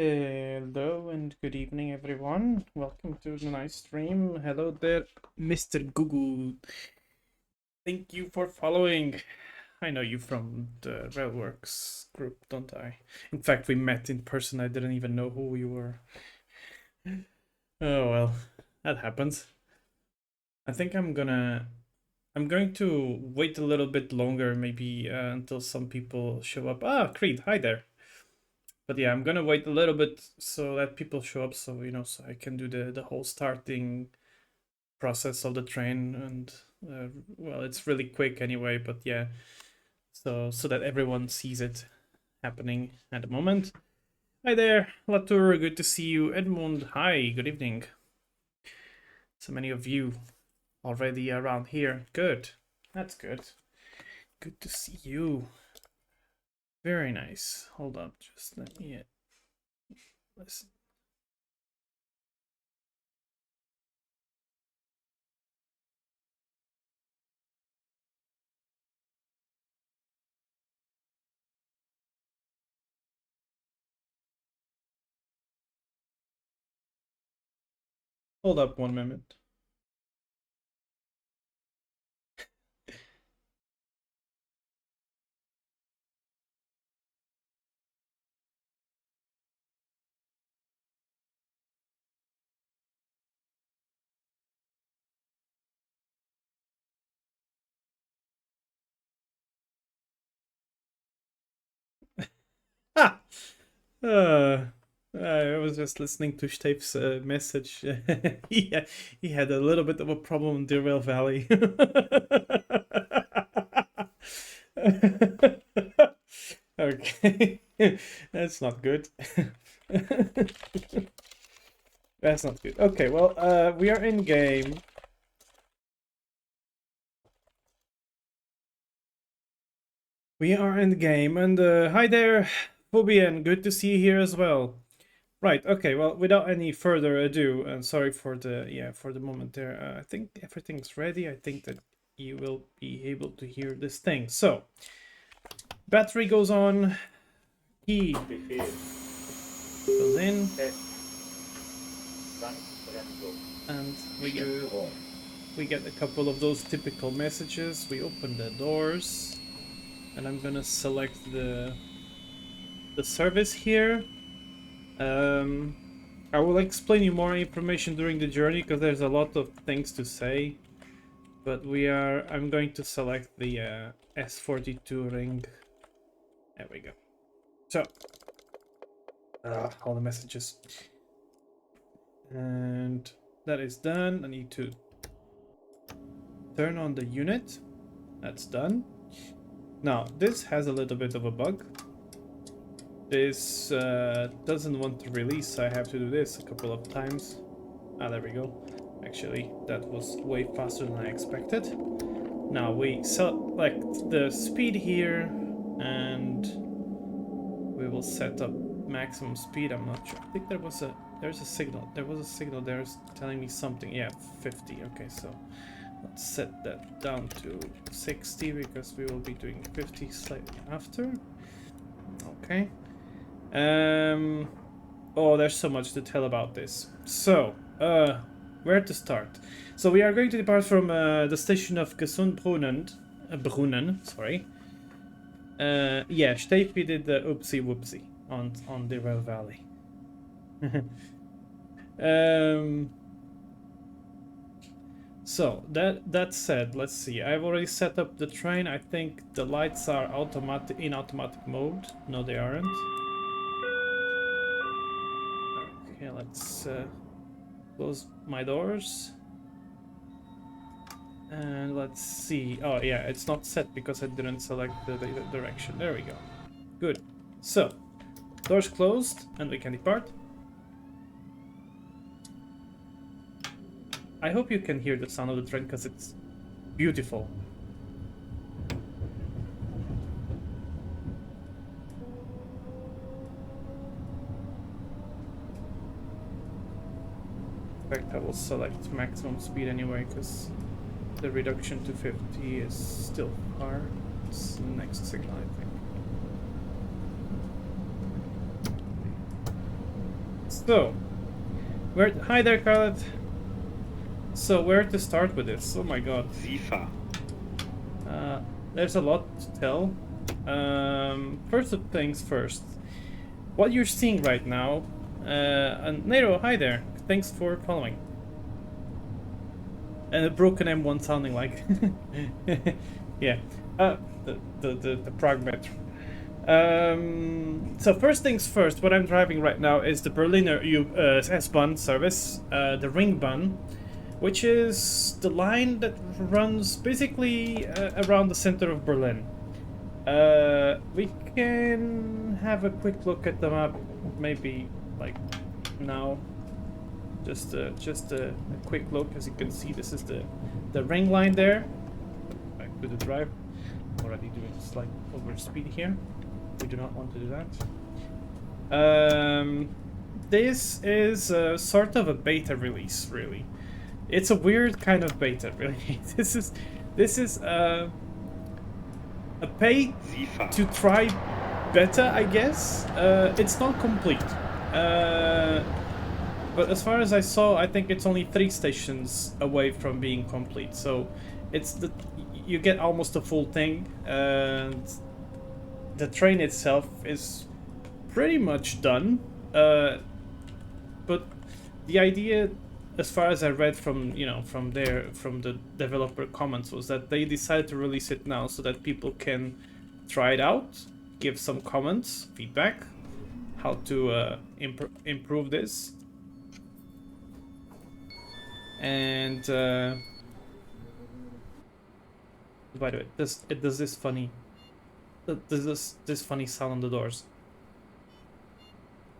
Hello and good evening, everyone. Welcome to the nice stream. Hello there, Mr. Gugu. Thank you for following. I know you from the Railworks group, don't I? In fact, we met in person. I didn't even know who you were. Oh well, that happens. I think I'm going to wait a little bit longer, maybe until some people show up. Ah, Creed, hi there. But yeah, I'm gonna wait a little bit so that people show up, so so I can do the whole starting process of the train, and well, it's really quick anyway. But yeah, so that everyone sees it happening at the moment. Hi there, Latour. Good to see you, Edmund. Hi, good evening. So many of you already around here. Good, that's good. Good to see you. Very nice. Hold up, just let me listen. Hold up 1 minute. Ah! I was just listening to Steve's message. He had a little bit of a problem in Deerwell Valley. Okay, that's not good. That's not good. Okay, well, we are in game. We are in the game, and hi there, Phobian. Good to see you here as well. Right. Okay. Well, without any further ado, and sorry for the moment there. I think everything's ready. I think that you will be able to hear this thing. So, battery goes on. Key goes in, and we get a couple of those typical messages. We open the doors, and I'm gonna select the service here. I will explain you more information during the journey because there's a lot of things to say. But I'm going to select the S42 ring. There we go. So, all the messages. And that is done. I need to turn on the unit. That's done. Now, this has a little bit of a bug. This doesn't want to release. I have to do this a couple of times. Ah, there we go. Actually, that was way faster than I expected. Now we select the speed here, and we will set up maximum speed. I'm not sure. I think there's a signal. There was a signal there telling me something. Yeah, 50. Okay, so let's set that down to 60 because we will be doing 50 slightly after. Okay. Oh, there's so much to tell about this. So, where to start? So we are going to depart from the station of Brunnen, sorry. Yeah, Steffi did the oopsie whoopsie on the Rail Valley. So that said, let's see. I've already set up the train. I think the lights are in automatic mode. No, they aren't. Okay, let's close my doors. And let's see. Oh, yeah, it's not set because I didn't select the direction. There we go. Good. So, doors closed, and we can depart. I hope you can hear the sound of the train because it's beautiful. In fact, I will select maximum speed anyway because the reduction to 50 is still far. It's the next signal, I think. So, hi there, Carlet. So, where to start with this? Oh my god. Sifa. There's a lot to tell. First of things first. What you're seeing right now, and Nero, hi there. Thanks for following. And a broken M1 sounding like. Yeah. The Progmet. So first things first, what I'm driving right now is the Berliner S-Bahn service, the Ringbahn, which is the line that runs basically around the center of Berlin. We can have a quick look at the map, maybe like now. Just a quick look. As you can see, this is the ring line there. Back to the drive. Already doing slight over speed here. We do not want to do that. This is sort of a beta release, really. It's a weird kind of beta, really. This is a pay to try beta, I guess. It's not complete. But as far as I saw, I think it's only 3 stations away from being complete. So you get almost the full thing, and the train itself is pretty much done. But the idea, as far as I read from from the developer comments, was that they decided to release it now so that people can try it out, give some comments, feedback, how to improve this. And by the way, it does this funny sound on the doors.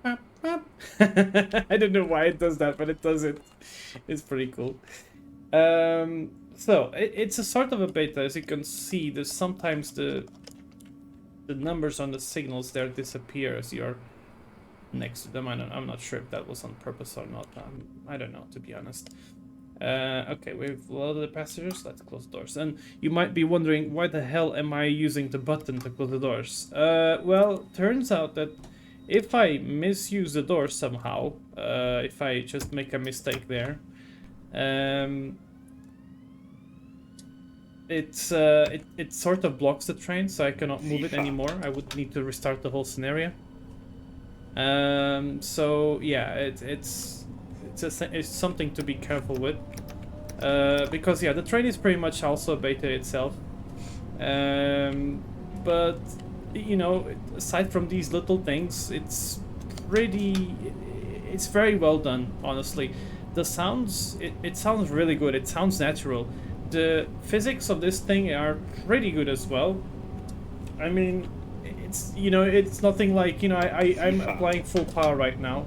I don't know why it does that, but it does it. It's pretty cool. So it's a sort of a beta. As you can see, there's sometimes the numbers on the signals there disappear as you're next to them. I'm not sure if that was on purpose or not. I don't know, to be honest. Okay, we've loaded the passengers. Let's close the doors. And you might be wondering, why the hell am I using the button to close the doors? Well, turns out that if I misuse the door somehow, if I just make a mistake there, it sort of blocks the train, so I cannot move it anymore. I would need to restart the whole scenario. So yeah, it's something to be careful with, because yeah, the train is pretty much also a beta itself, but you know, aside from these little things, it's very well done, honestly. The sounds, it sounds really good. It sounds natural. The physics of this thing are pretty good as well. I mean, it's, you know, it's nothing like, you know, I'm applying full power right now.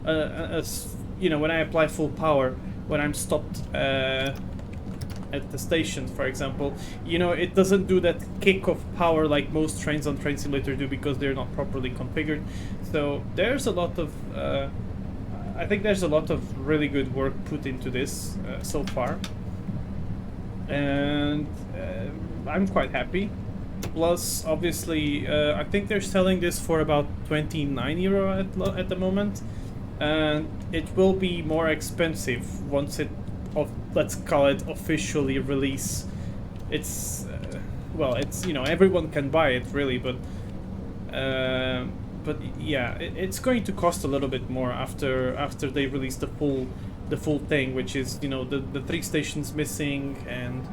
As you know, when I apply full power, when I'm stopped at the station, for example, you know, it doesn't do that kick of power like most trains on Train Simulator do, because they're not properly configured. So there's a lot of I think there's a lot of really good work put into this so far, and I'm quite happy. Plus, obviously, I think they're selling this for about €29 at the moment, and it will be more expensive once let's call it officially release. It's well, it's, you know, everyone can buy it really, but yeah, it's going to cost a little bit more after they release the full thing, which is, you know, the 3 stations missing, and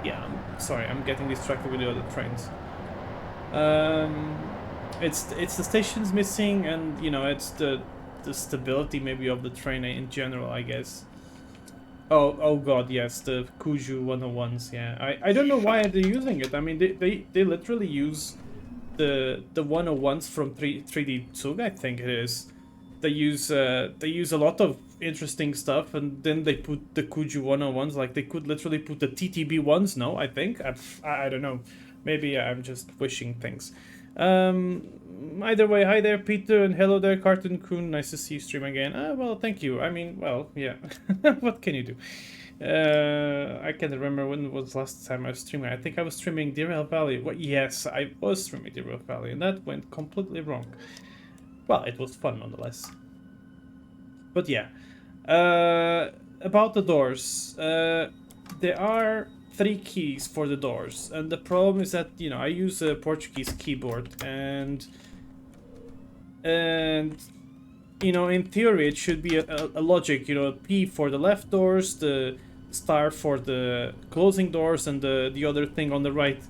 yeah, sorry, I'm getting distracted with the other trains. It's the stations missing, and, you know, it's the stability maybe of the train in general, I guess. Oh god, yes, the Kuju 101s. Yeah, I don't know why they're using it. I mean, they literally use the 101s from 3D Tsug, I think it is. They use a lot of interesting stuff, and then they put the Kuju 101s. Like, they could literally put the TTB ones. No, I think I don't know. Maybe I'm just wishing things. Either way, hi there, Peter, and hello there, Cartoon Coon. Nice to see you stream again. Well, thank you. I mean, well, yeah. What can you do? I can't remember when was the last time I was streaming. I think I was streaming Deer Valley. Well, yes, I was streaming Deer Valley, and that went completely wrong. Well, it was fun nonetheless. But yeah, about the doors. There are 3 keys for the doors, and the problem is that I use a Portuguese keyboard, and in theory it should be a logic, P for the left doors, the star for the closing doors, and the other thing on the right,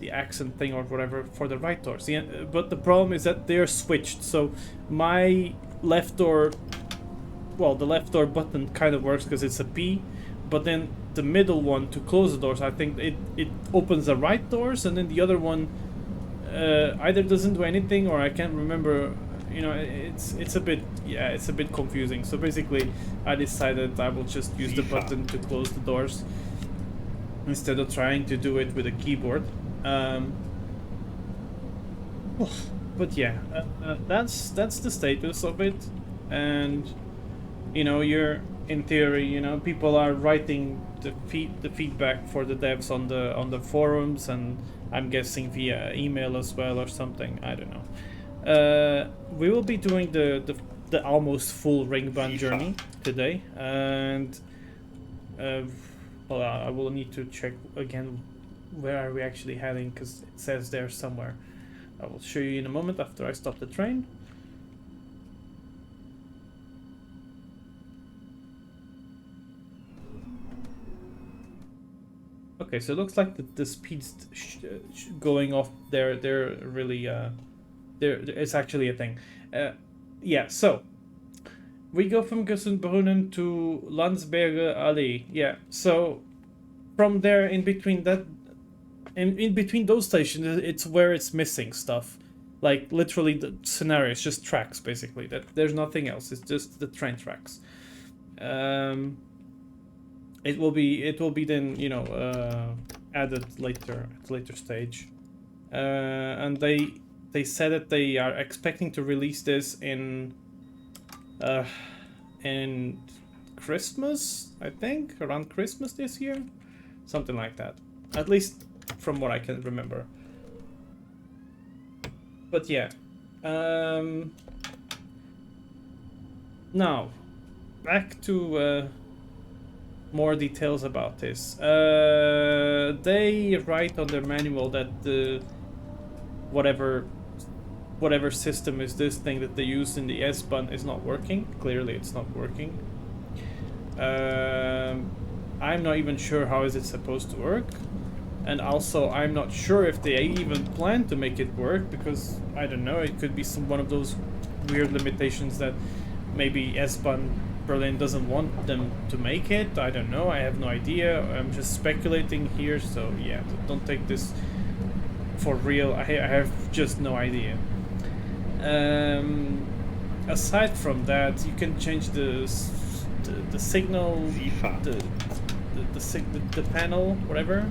the accent thing or whatever, for the right doors. Yeah, but the problem is that they're switched, so my left door, well, the left door button kind of works because it's a P, but then the middle one to close the doors, I think it opens the right doors, and then the other one either doesn't do anything, or I can't remember. It's a bit confusing. So basically, I decided I will just use the button to close the doors instead of trying to do it with a keyboard. But yeah, that's the status of it, and you're in theory, people are writing the feedback for the devs on the forums, and I'm guessing via email as well or something. I don't know. We will be doing the almost full Ringbahn journey today, and well, I will need to check again where are we actually heading, because it says there somewhere. I will show you in a moment after I stop the train. Okay, so it looks like the speed's going off there. They're really it's actually a thing. Yeah, so we go from Gesundbrunnen to Landsberger Allee. Yeah, so from there, in between those stations, it's where it's missing stuff. Like literally the scenario is just tracks, basically. That there's nothing else. It's just the train tracks. It will be then added later at a later stage, and they said that they are expecting to release this in Christmas, I think, around Christmas this year, something like that. At least from what I can remember. But yeah, now back to more details about this. They write on their manual that the whatever system is this thing that they use in the S-Bahn is not working. Clearly it's not working. I'm not even sure how is it supposed to work, and also I'm not sure if they even plan to make it work, because I don't know, it could be one of those weird limitations that maybe S-Bahn Berlin doesn't want them to make it. I don't know, I have no idea. I'm just speculating here, so yeah, don't take this for real. I have just no idea. Aside from that, you can change the signal, the panel, whatever.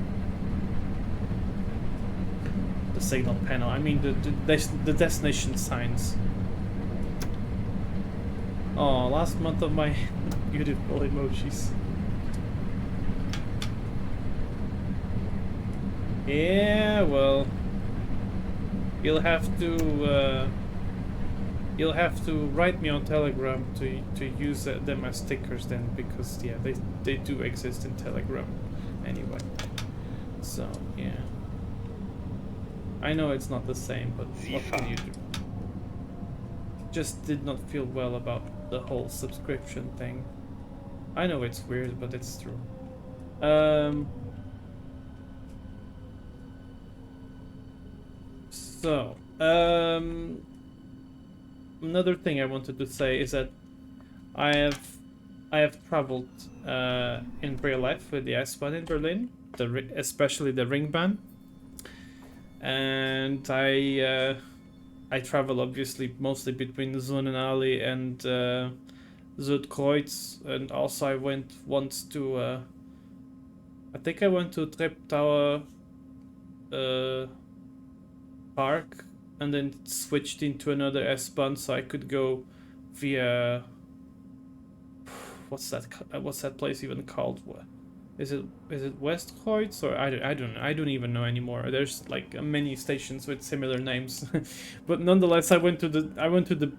The signal panel. I mean the destination signs. Oh, last month of my beautiful emojis. Yeah, well, you'll have to write me on Telegram to use them as stickers then, because yeah, they do exist in Telegram anyway. So yeah, I know it's not the same, but what can you do? Just did not feel well about the whole subscription thing. I know it's weird, but it's true. So, another thing I wanted to say is that I have traveled in real life with the S-Bahn in Berlin, especially the Ringbahn, and I travel obviously mostly between Sonnenallee and Südkreuz, and also I went once to I think I went to Treptower Park, and then switched into another S-Bahn so I could go via what's that place even called? Is it Westkreuz or I don't even know anymore. There's like many stations with similar names, but nonetheless, I went to the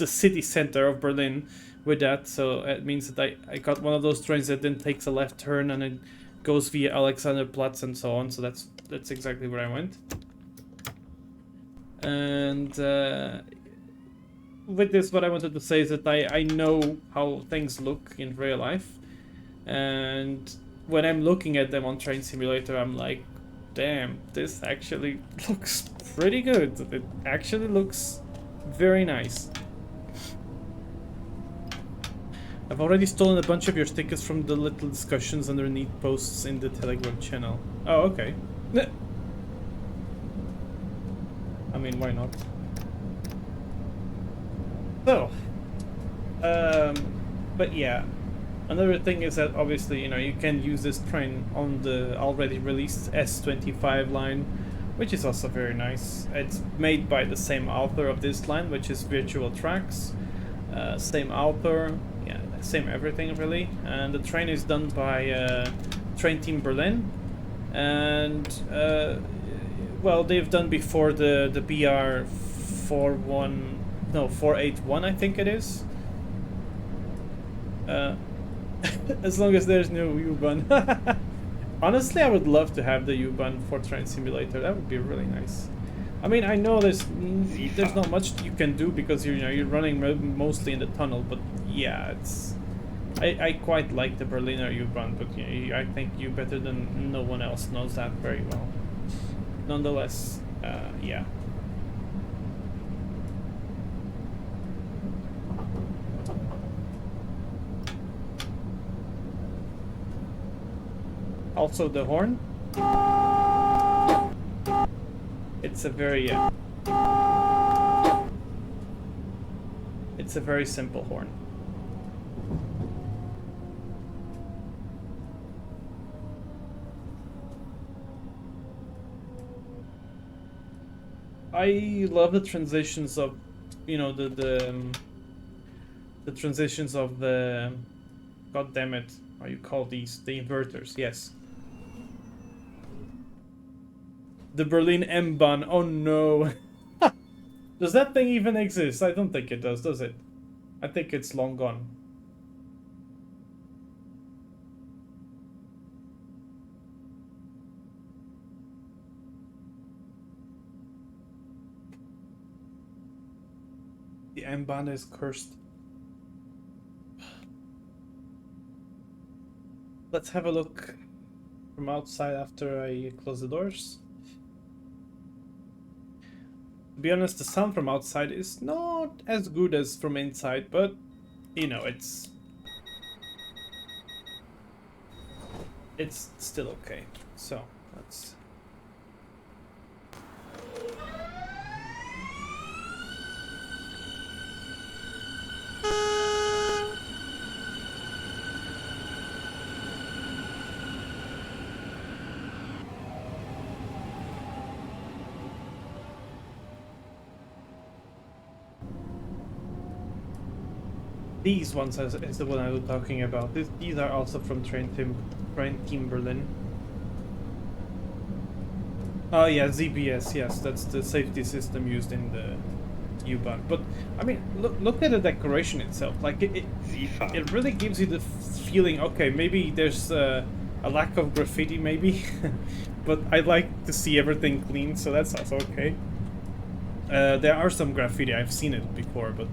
city center of Berlin with that, so it means that I got one of those trains that then takes a left turn and it goes via Alexanderplatz and so on. So that's exactly where I went. And with this, what I wanted to say is that I know how things look in real life, and when I'm looking at them on Train Simulator, I'm like, damn, this actually looks pretty good. It actually looks very nice. I've already stolen a bunch of your stickers from the little discussions underneath posts in the Telegram channel. Oh, okay. I mean, why not? So, but yeah, another thing is that obviously, you know, you can use this train on the already released S25 line, which is also very nice. It's made by the same author of this line, which is Virtual Tracks. Same author, yeah, same everything really. And the train is done by Train Team Berlin, and well, they've done before the BR 481, I think it is. As long as there's no U-Bahn. Honestly, I would love to have the U-Bahn for Train Simulator. That would be really nice. I mean, I know there's not much you can do because you're running mostly in the tunnel, but yeah, it's I quite like the Berliner U-Bahn, but I think you better than no one else knows that very well. Nonetheless, yeah. Also the horn. It's a very it's a very simple horn. I love the transitions of, you know, the transitions of the, god damn it, how you call these, the inverters? Yes. The Berlin Ringbahn. Oh no. Does that thing even exist? I don't think it does it? I think it's long gone. The Ringbahn is cursed. Let's have a look from outside after I close the doors. To be honest, the sound from outside is not as good as from inside, but you know, it's still okay. So let's. These ones is the one I was talking about. These are also from Train Team Berlin. Oh yeah, ZBS. Yes, that's the safety system used in the U-Bahn. But I mean, look at the decoration itself. Like it really gives you the feeling. Okay, maybe there's a lack of graffiti, maybe, but I like to see everything clean, so that's also okay. There are some graffiti. I've seen it before, but.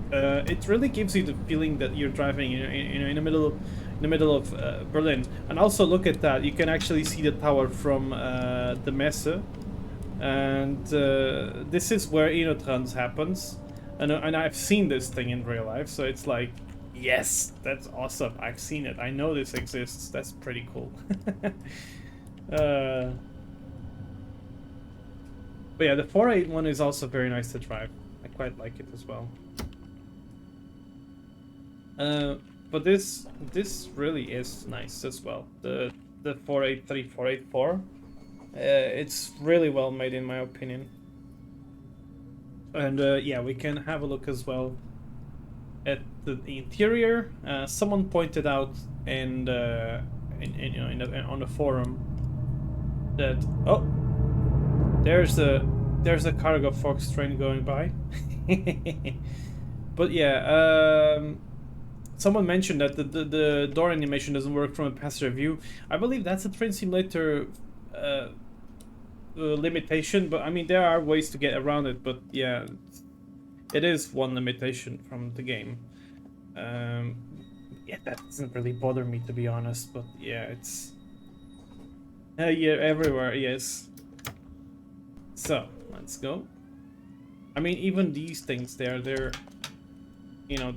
It really gives you the feeling that you're driving in the middle of Berlin. And also look at that, you can actually see the tower from the Messe, and this is where Inotrans happens, and I've seen this thing in real life, so it's like, yes, that's awesome. I've seen it. I know this exists. That's pretty cool. But yeah, the 481 is also very nice to drive. I quite like it as well. But this really is nice as well. The 483, 484. It's really well made in my opinion. And yeah, we can have a look as well at the interior. Someone pointed out in the on the forum that there's a cargo fox train going by. But yeah, someone mentioned that the door animation doesn't work from a passenger view. I believe that's a train simulator limitation, but I mean there are ways to get around it. But yeah, it is one limitation from the game. Yeah, that doesn't really bother me, to be honest. But yeah, it's yeah, everywhere. Yes. So let's go. I mean, even these things, they're you know,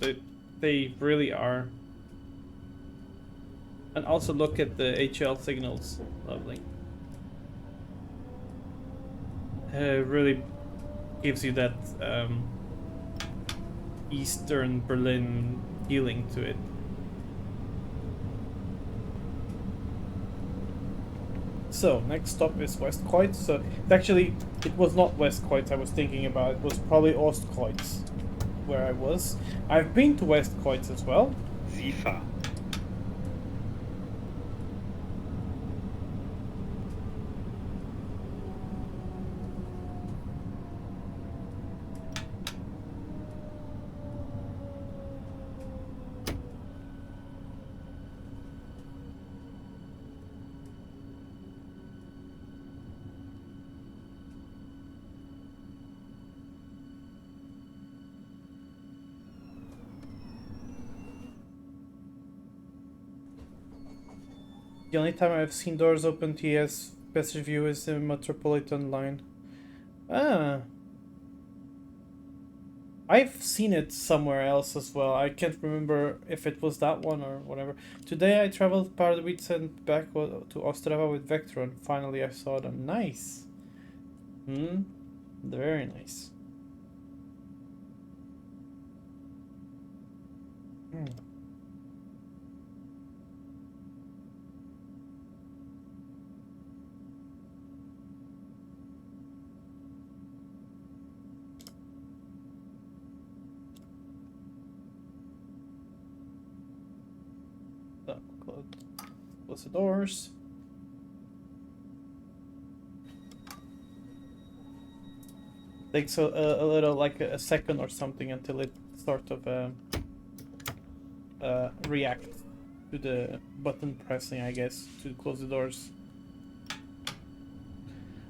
they really are. And also look at the HL signals. Lovely. Really gives you that Eastern Berlin feeling to it. So next stop is Westkreuz. So actually, it was not Westkreuz I was thinking about. It was probably Ostkreuz, where I was. I've been to Westkreuz as well. Sifa. The only time I've seen doors open TS best review is the Metropolitan line. Ah. I've seen it somewhere else as well. I can't remember if it was that one or whatever. Today I traveled Pardubice and back to Ostrava with Vectron. Finally I saw them. Nice. Very nice. So, close the doors. Takes a little, like a second or something until it sort of reacts to the button pressing, I guess, to close the doors.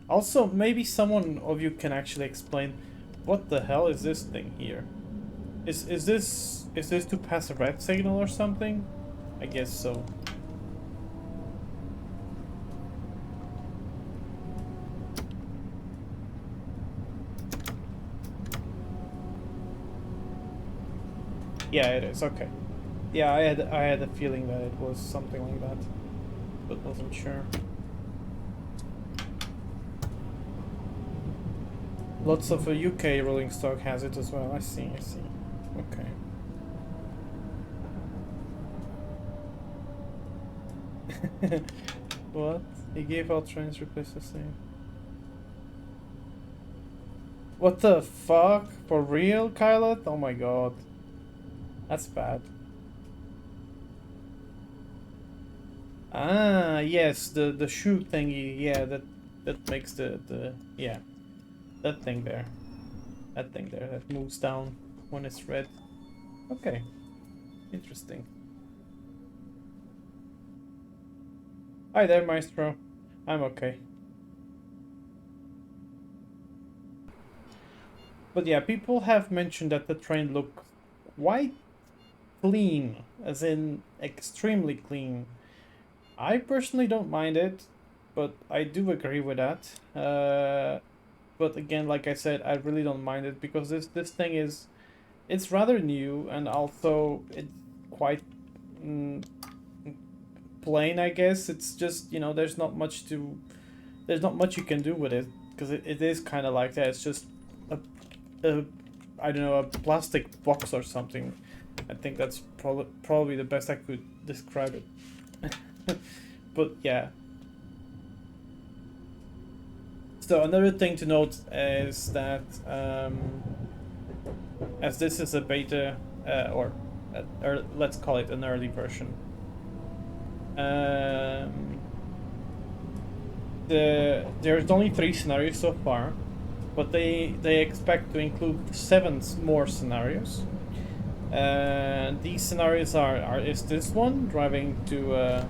Also, maybe someone of you can actually explain what the hell is this thing here? Is this to pass a red signal or something? I guess so. Yeah, it is. Okay. Yeah, I had a feeling that it was something like that, but wasn't sure. Lots of UK rolling stock has it as well. I see. Okay. What? He gave out trains, replaced the same. What the fuck? For real, Kylet? Oh my god. That's bad. Ah, yes, the shoe thingy. Yeah, that makes the yeah, that thing there. That thing there that moves down when it's red. Okay. Interesting. Hi there, Maestro. I'm okay. But yeah, people have mentioned that the train looks quite clean, as in extremely clean. I personally don't mind it, but I do agree with that. But again, like I said, I really don't mind it because this thing is, it's rather new, and also it's quite plain, I guess. It's just, you know, there's not much you can do with it because it is kind of like that. It's just a I don't know, a plastic box or something. I think that's probably the best I could describe it. But yeah. So another thing to note is that as this is a beta, or let's call it an early version. There's only 3 scenarios so far, but they expect to include 7 more scenarios. These scenarios is this one, driving to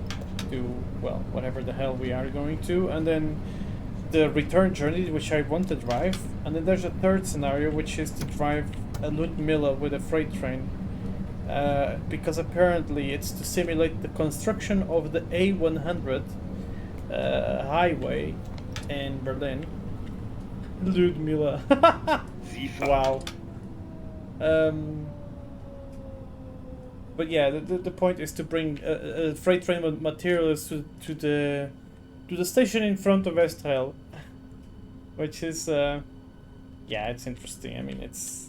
well, whatever the hell we are going to, and then the return journey, which I want to drive, and then there's a 3rd scenario, which is to drive a Ludmilla with a freight train, because apparently it's to simulate the construction of the A100 highway in Berlin. Ludmilla. Wow. But yeah, the point is to bring a freight train with materials to the station in front of Estrel, which is yeah, it's interesting. I mean, it's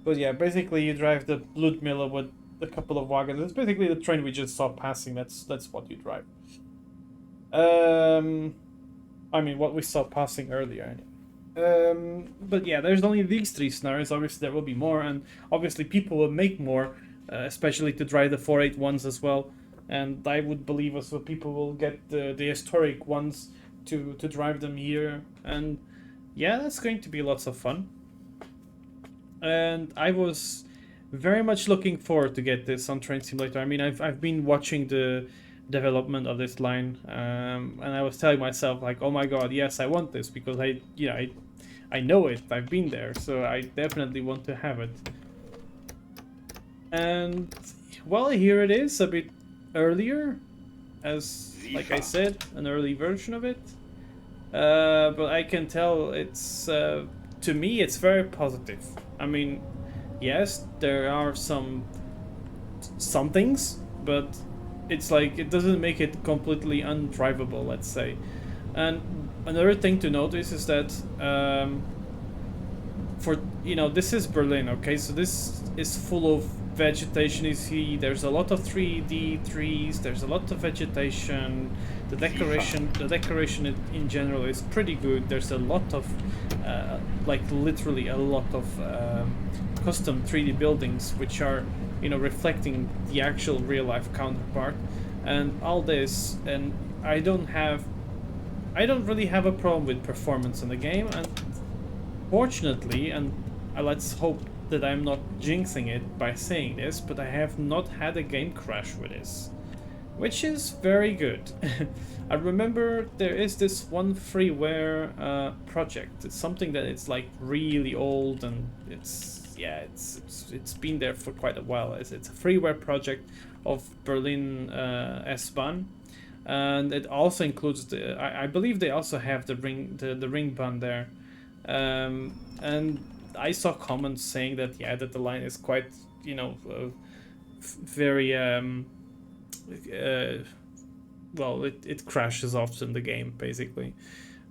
but yeah, basically you drive the Ludmilla with a couple of wagons. It's basically the train we just saw passing. That's what you drive. I mean, what we saw passing earlier. But yeah, there's only these 3 scenarios. Obviously, there will be more, and obviously people will make more, especially to drive the 481s as well. And I would believe also people will get the historic ones to drive them here. And yeah, that's going to be lots of fun. And I was very much looking forward to get this on Train Simulator. I mean, I've been watching the development of this line, and I was telling myself like, oh my god, yes, I want this, because I know it, I've been there, so I definitely want to have it. And well, here it is, a bit earlier, as like I said, an early version of it, but I can tell it's to me it's very positive. I mean, yes, there are some things, but it's like it doesn't make it completely undrivable, let's say. And another thing to notice is that for this is Berlin, okay, so this is full of vegetation. You see there's a lot of 3D trees, there's a lot of vegetation, the decoration in general is pretty good. There's a lot of like literally a lot of custom 3D buildings which are reflecting the actual real life counterpart, and all this. And I don't really have a problem with performance in the game, and fortunately, and let's hope that I'm not jinxing it by saying this, but I have not had a game crash with this, which is very good. I remember there is this one freeware project. It's something that it's like really old, and it's been there for quite a while. It's a freeware project of Berlin S-Bahn, and it also includes I believe they also have the Ringbahn there, and I saw comments saying that that the line is quite very well, it crashes often, the game basically.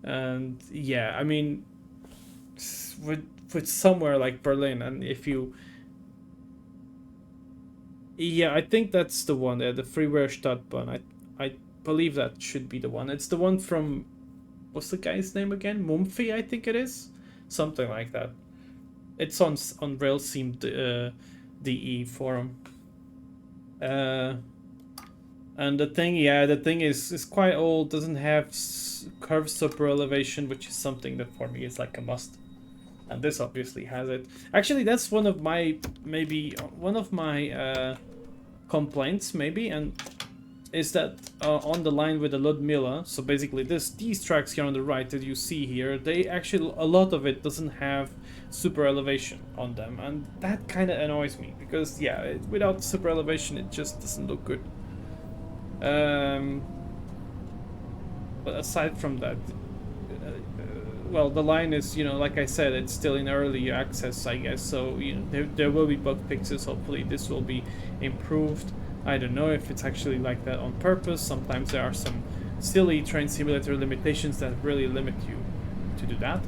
And yeah, I mean, with somewhere like Berlin, and if you I think that's the one there, the freeware Stadtbahn. I believe that should be the one. It's the one from, what's the guy's name again? Mumphy, I think it is, something like that. It's on Railsim DE forum. And the thing is quite old, doesn't have curved super elevation, which is something that for me is like a must. And this obviously has it. Actually, that's one of my complaints, maybe, and is that on the line with the Ludmilla, so basically these tracks here on the right that you see here, they actually, a lot of it doesn't have super elevation on them, and that kind of annoys me, because without super elevation it just doesn't look good. But aside from that, well, the line is, like I said, it's still in early access, I guess, so there will be bug fixes. Hopefully this will be improved. I don't know if it's actually like that on purpose. Sometimes there are some silly train simulator limitations that really limit you to do that.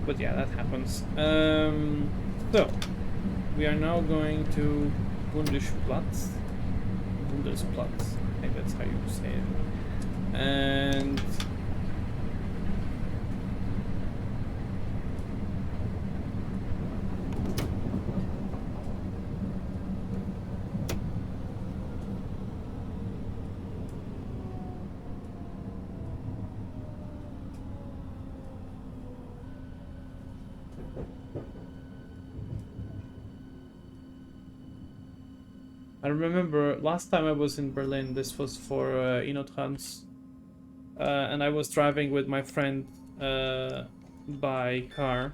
But yeah, that happens. So we are now going to Bundesplatz. I think that's how you say it. And I remember last time I was in Berlin, this was for Inotrans, and I was driving with my friend by car,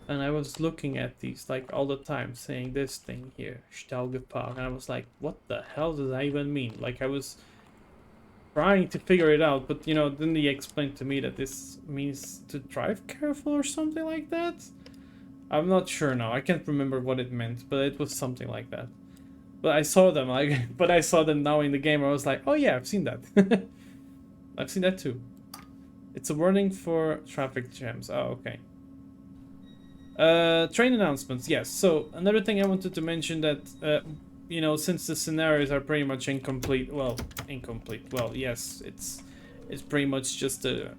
and I was looking at these like all the time, saying this thing here, Staugefahr, and I was like, what the hell does that even mean? Like I was trying to figure it out, but you know, then he explained to me that this means to drive careful or something like that. I'm not sure now. I can't remember what it meant, but it was something like that. But I saw them like, but I saw them now in the game. I was like, oh yeah, I've seen that. I've seen that too. It's a warning for traffic jams. Oh, okay. Train announcements. Yes. So another thing I wanted to mention that, you know, since the scenarios are pretty much incomplete. Well, incomplete. Well, yes, it's pretty much just a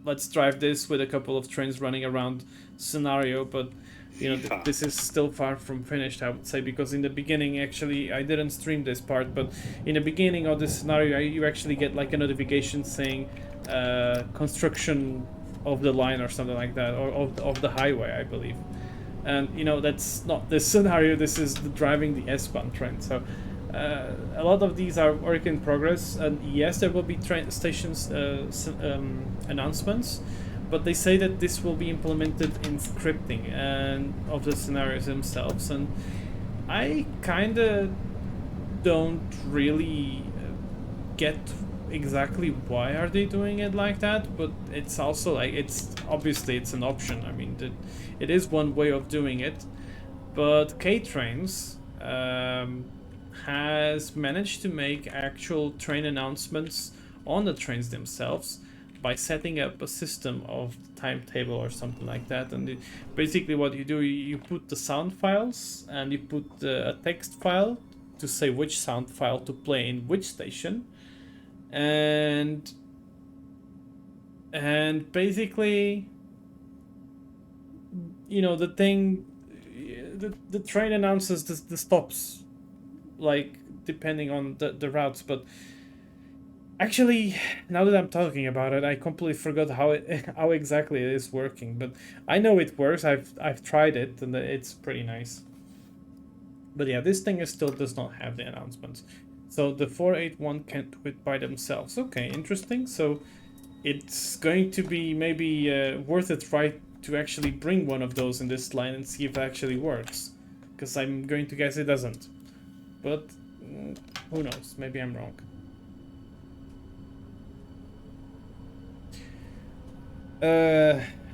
let's drive this with a couple of trains running around scenario, but you know, this is still far from finished, I would say, because in the beginning, actually, I didn't stream this part, but in the beginning of this scenario, you actually get like a notification saying construction of the line or something like that, or of the highway, I believe. And you know, that's not this scenario, this is the driving the S-Bahn train. So a lot of these are work in progress, and yes, there will be train stations announcements, but they say that this will be implemented in scripting and of the scenarios themselves, and I kind of don't really get exactly why are they doing it like that, but it's also like, it's obviously it's an option. I mean, it is one way of doing it, but K-Trains has managed to make actual train announcements on the trains themselves by setting up a system of timetable or something like that. And basically what you do, you put the sound files and you put a text file to say which sound file to play in which station, and basically, you know, the thing, the train announces the stops, like depending on the routes. But actually, now that I'm talking about it, I completely forgot how exactly it is working. But I know it works. I've tried it, and it's pretty nice. But yeah, this thing still does not have the announcements. So the 481 can't do it by themselves. Okay, interesting. So it's going to be maybe worth it, right, to actually bring one of those in this line and see if it actually works. Because I'm going to guess it doesn't. But who knows? Maybe I'm wrong.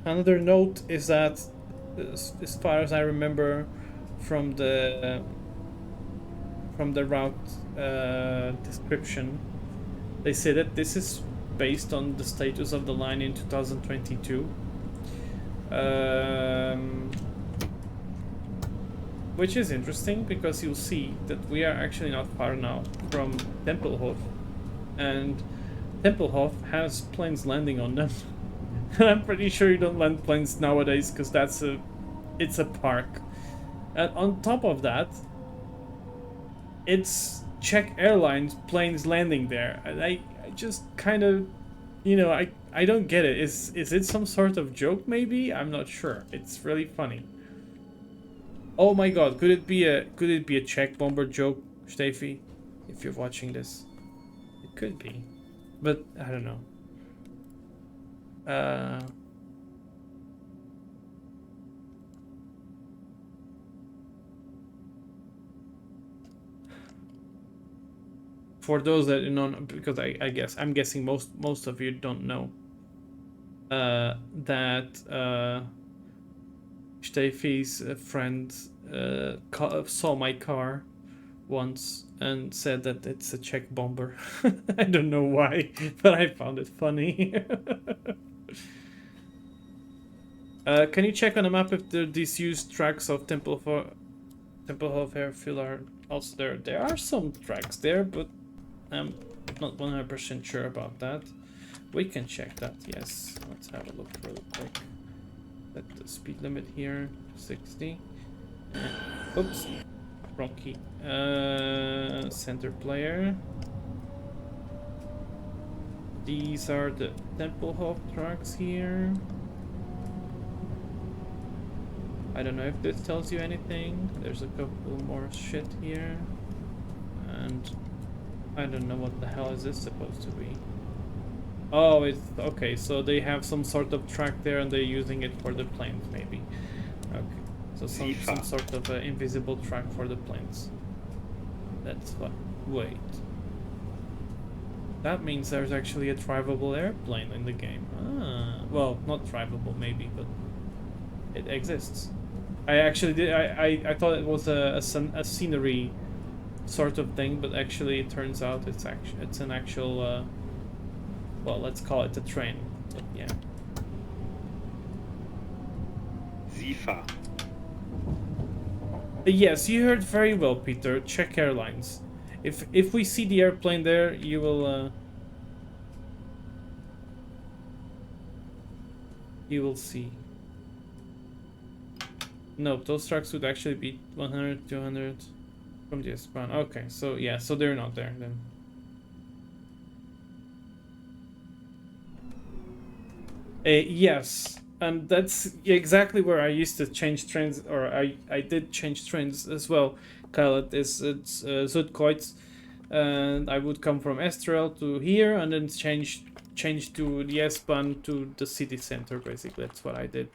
Another note is that, as far as I remember from the route description, they say that this is based on the status of the line in 2022. Which is interesting, because you'll see that we are actually not far now from Tempelhof, and Tempelhof has planes landing on them. I'm pretty sure you don't land planes nowadays, because it's a park. And on top of that, it's Czech Airlines planes landing there. And I just kind of, you know, I don't get it. Is it some sort of joke maybe? I'm not sure. It's really funny. Oh my god, could it be a Czech bomber joke, Steffi? If you're watching this. It could be. But I don't know. For those that don't, because I'm guessing most of you don't know that Steffi's friend saw my car once and said that it's a Czech bomber. I don't know why, but I found it funny. Can you check on the map if the disused tracks of Tempelhof Airfield are also there? There are some tracks there, but Not 100% sure about that. We can check that, yes. Let's have a look real quick. Set the speed limit here, 60. Oops, wrong key. Center player. These are the Tempelhof tracks here. I don't know if this tells you anything. There's a couple more shit here. And I don't know what the hell is this supposed to be. Oh, it's okay, so they have some sort of track there and they're using it for the planes, maybe. Okay, so some sort of invisible track for the planes. That's what. Wait. That means there's actually a drivable airplane in the game. Ah, well, not drivable maybe, but it exists. I actually did. I thought it was a scenery sort of thing, but actually it turns out it's an actual. Well, let's call it a train. But yeah. SIFA. Yes, you heard very well, Peter. Czech Airlines. If we see the airplane there, you will see. No, those trucks would actually be 100, 200 from the S-Bahn. Okay, so yeah, so they're not there then. Yes, and that's exactly where I used to change trains, or I did change trains as well. Kyle, it's Zuidkreuz, and I would come from Estrel to here, and then change to the S-Bahn to the city center. Basically, that's what I did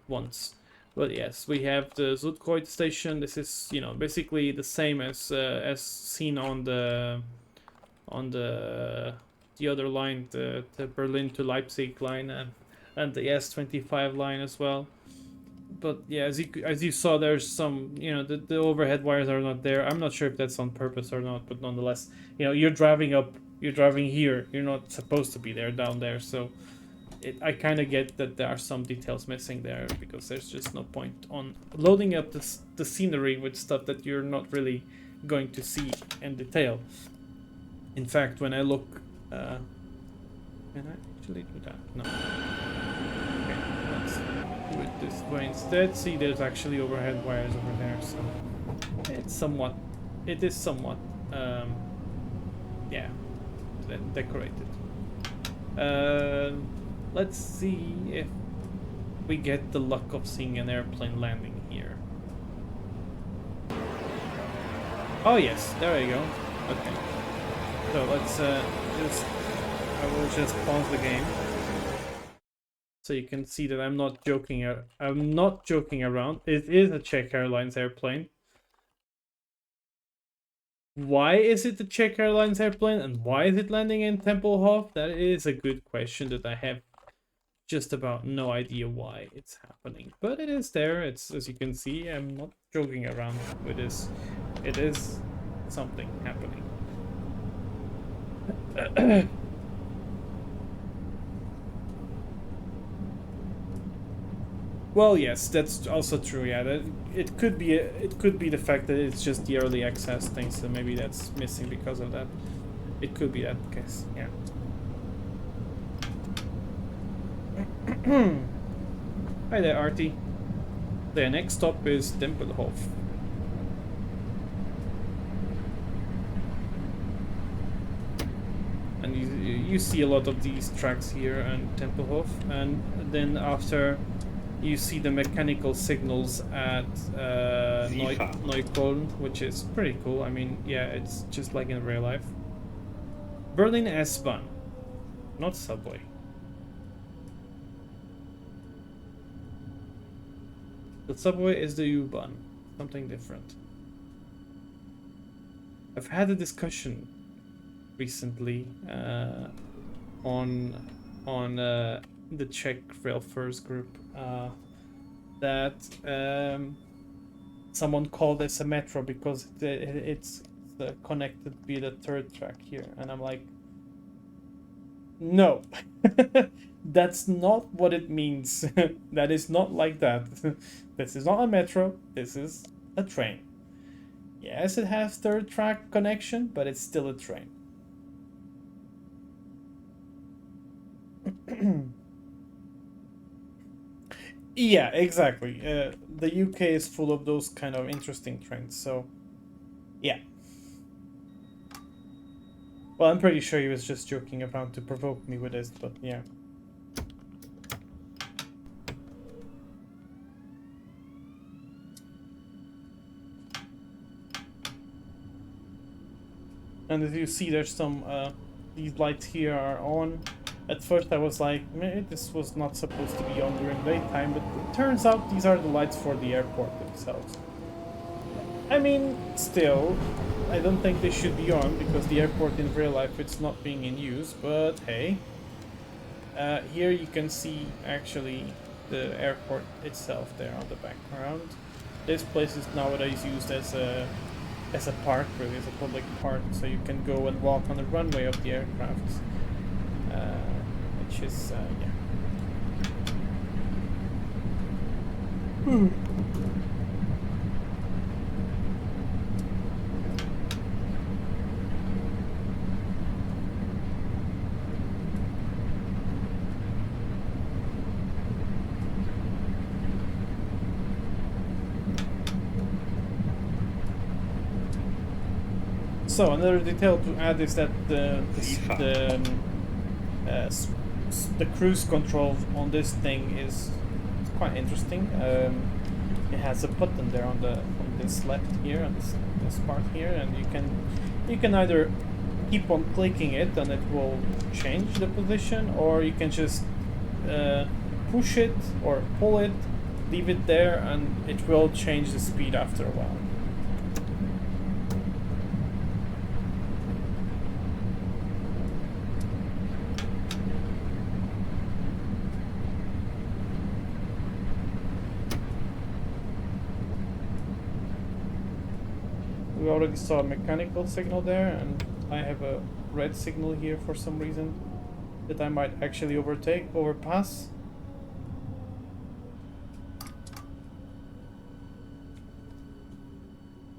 once. But yes, we have the Zuidkreuz station. This is, you know, basically the same as seen on the other line, the Berlin to Leipzig line, and the S25 line as well. But yeah, as you saw, there's some, you know, the overhead wires are not there. I'm not sure if that's on purpose or not, but nonetheless, you know, you're driving here, you're not supposed to be there down there, so I kind of get that there are some details missing there, because there's just no point on loading up the scenery with stuff that you're not really going to see in detail. In fact, when I look, can I actually do that? No. Okay, let's do it this way instead. See, there's actually overhead wires over there, so it is somewhat, yeah, decorated. Let's see if we get the luck of seeing an airplane landing here. Oh yes, there you go. Okay. So let's I will just pause the game, so you can see that I'm not joking. I'm not joking around. It is a Czech Airlines airplane. Why is it the Czech Airlines airplane, and why is it landing in Tempelhof? That is a good question that I have just about no idea why it's happening, but it is there. It's, as you can see, I'm not joking around with this. It is something happening. Well, yes, that's also true. Yeah, that it could be the fact that it's just the early access thing, so maybe that's missing because of that. It could be that case. Yeah. Hi there, Artie. The next stop is Tempelhof. And you see a lot of these tracks here in Tempelhof, and then after you see the mechanical signals at Neukölln, which is pretty cool. I mean, yeah, it's just like in real life. Berlin S-Bahn, not subway. The subway is the U-Bahn, something different. I've had a discussion recently on the Czech Rail First group that someone called this a metro because it's connected via the third track here, and I'm like, no. That's not what it means. That is not like that. This is not a metro, this is a train. Yes, it has third track connection, but it's still a train. Yeah, exactly. The UK is full of those kind of interesting trends, so yeah. Well, I'm pretty sure he was just joking around to provoke me with this, but yeah. And as you see, there's some, these lights here are on. At first I was like, meh, this was not supposed to be on during daytime, but it turns out these are the lights for the airport themselves. I mean, still, I don't think they should be on, because the airport in real life, it's not being in use, but hey. Here you can see, actually, the airport itself there on the background. This place is nowadays used as a park, really, as a public park, so you can go and walk on the runway of the aircraft, which is, yeah. So another detail to add is that the cruise control on this thing is quite interesting. It has a button there on this left here, on this part here, and you can either keep on clicking it and it will change the position, or you can just push it or pull it, leave it there, and it will change the speed after a while. We already saw a mechanical signal there, and I have a red signal here for some reason that I might actually overpass.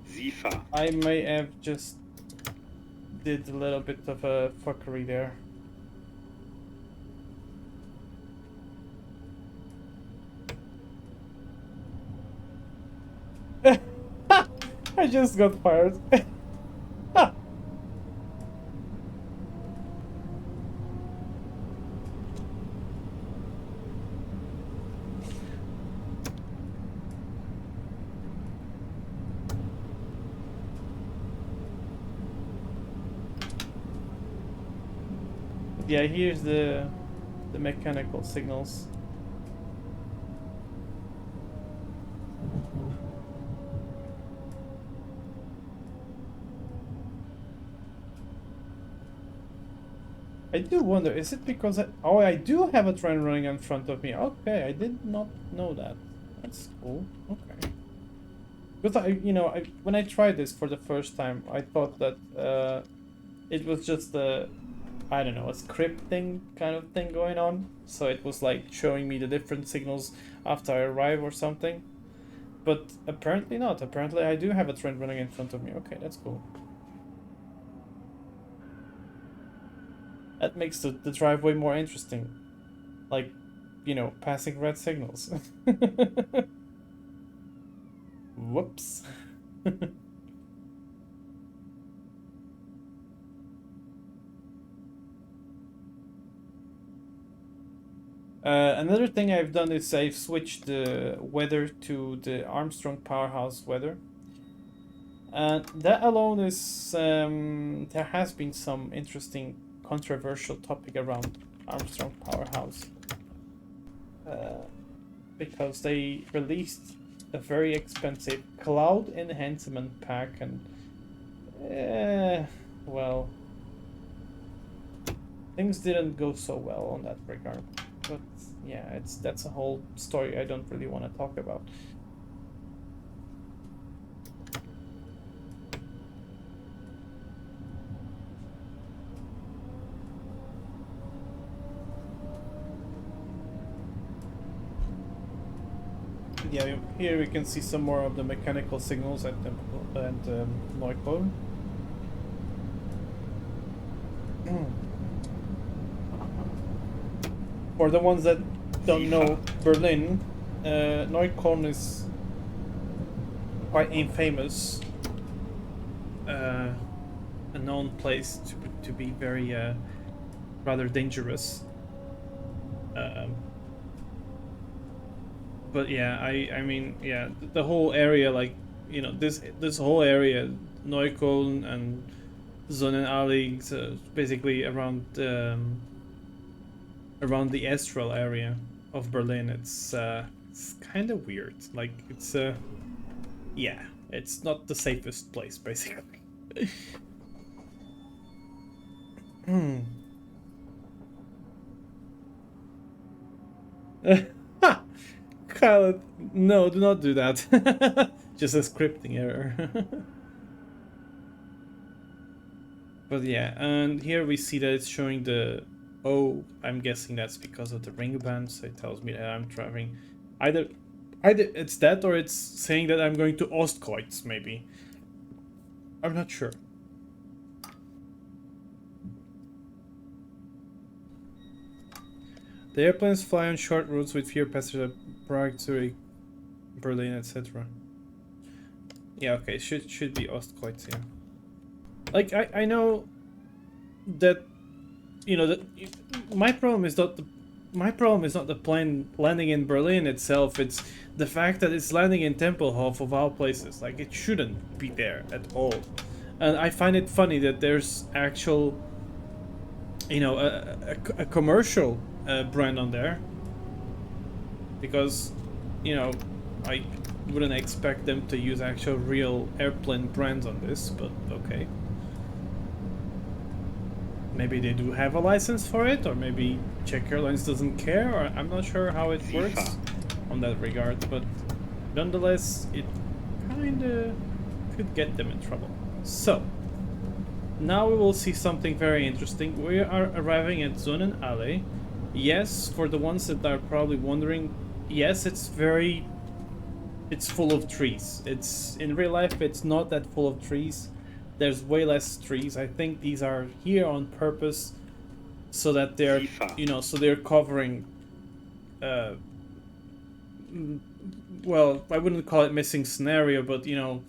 SIFA. I may have just did a little bit of a fuckery there. I just got fired. Yeah, here's the mechanical signals. I do wonder, is it because oh, I do have a train running in front of me. Okay, I did not know that. That's cool. Okay. Because when I tried this for the first time, I thought that it was just a, I don't know, a scripting kind of thing going on. So it was like showing me the different signals after I arrive or something. But apparently not. Apparently I do have a train running in front of me. Okay, that's cool. That makes the driveway more interesting. Like, passing red signals. Whoops. Another thing I've done is I've switched the weather to the Armstrong Powerhouse weather. That alone is, there has been some interesting controversial topic around Armstrong Powerhouse. Because they released a very expensive cloud enhancement pack, and well, things didn't go so well on that regard. But yeah, that's a whole story I don't really want to talk about. Yeah, here we can see some more of the mechanical signals at Neukölln. For the ones that don't know SIFA. Berlin, Neukölln is quite infamous, a known place to be very rather dangerous. But yeah, I mean, yeah, the whole area, like, you know, this whole area, Neukölln and Sonnenallee, basically around the Astral area of Berlin, it's kind of weird. Like, it's yeah, it's not the safest place, basically. Hmm. Ha! Kyle, no, do not do that. Just a scripting error. But yeah, and here we see that it's showing the... Oh, I'm guessing that's because of the Ringbahn, so it tells me that I'm traveling. Either it's that, or it's saying that I'm going to Ostkreuz, maybe. I'm not sure. The airplanes fly on short routes with fewer passengers at Prague, Zurich, Berlin, etc. Yeah, okay, should be Ostkreuz, yeah. Like, I know that, you know, that my problem is not the plane landing in Berlin itself. It's the fact that it's landing in Tempelhof, of all places. Like, it shouldn't be there at all. And I find it funny that there's actual, you know, a commercial brand on there, because, you know, I wouldn't expect them to use actual real airplane brands on this, but okay. Maybe they do have a license for it, or maybe Czech Airlines doesn't care, or I'm not sure how it works on that regard, but nonetheless, it kinda could get them in trouble. So, now we will see something very interesting. We are arriving at Sonnenallee. Yes, for the ones that are probably wondering, yes, it's full of trees. It's, in real life, it's not that full of trees. There's way less trees. I think these are here on purpose, so that they're, you know, so they're covering, well, I wouldn't call it missing scenario, but, you know,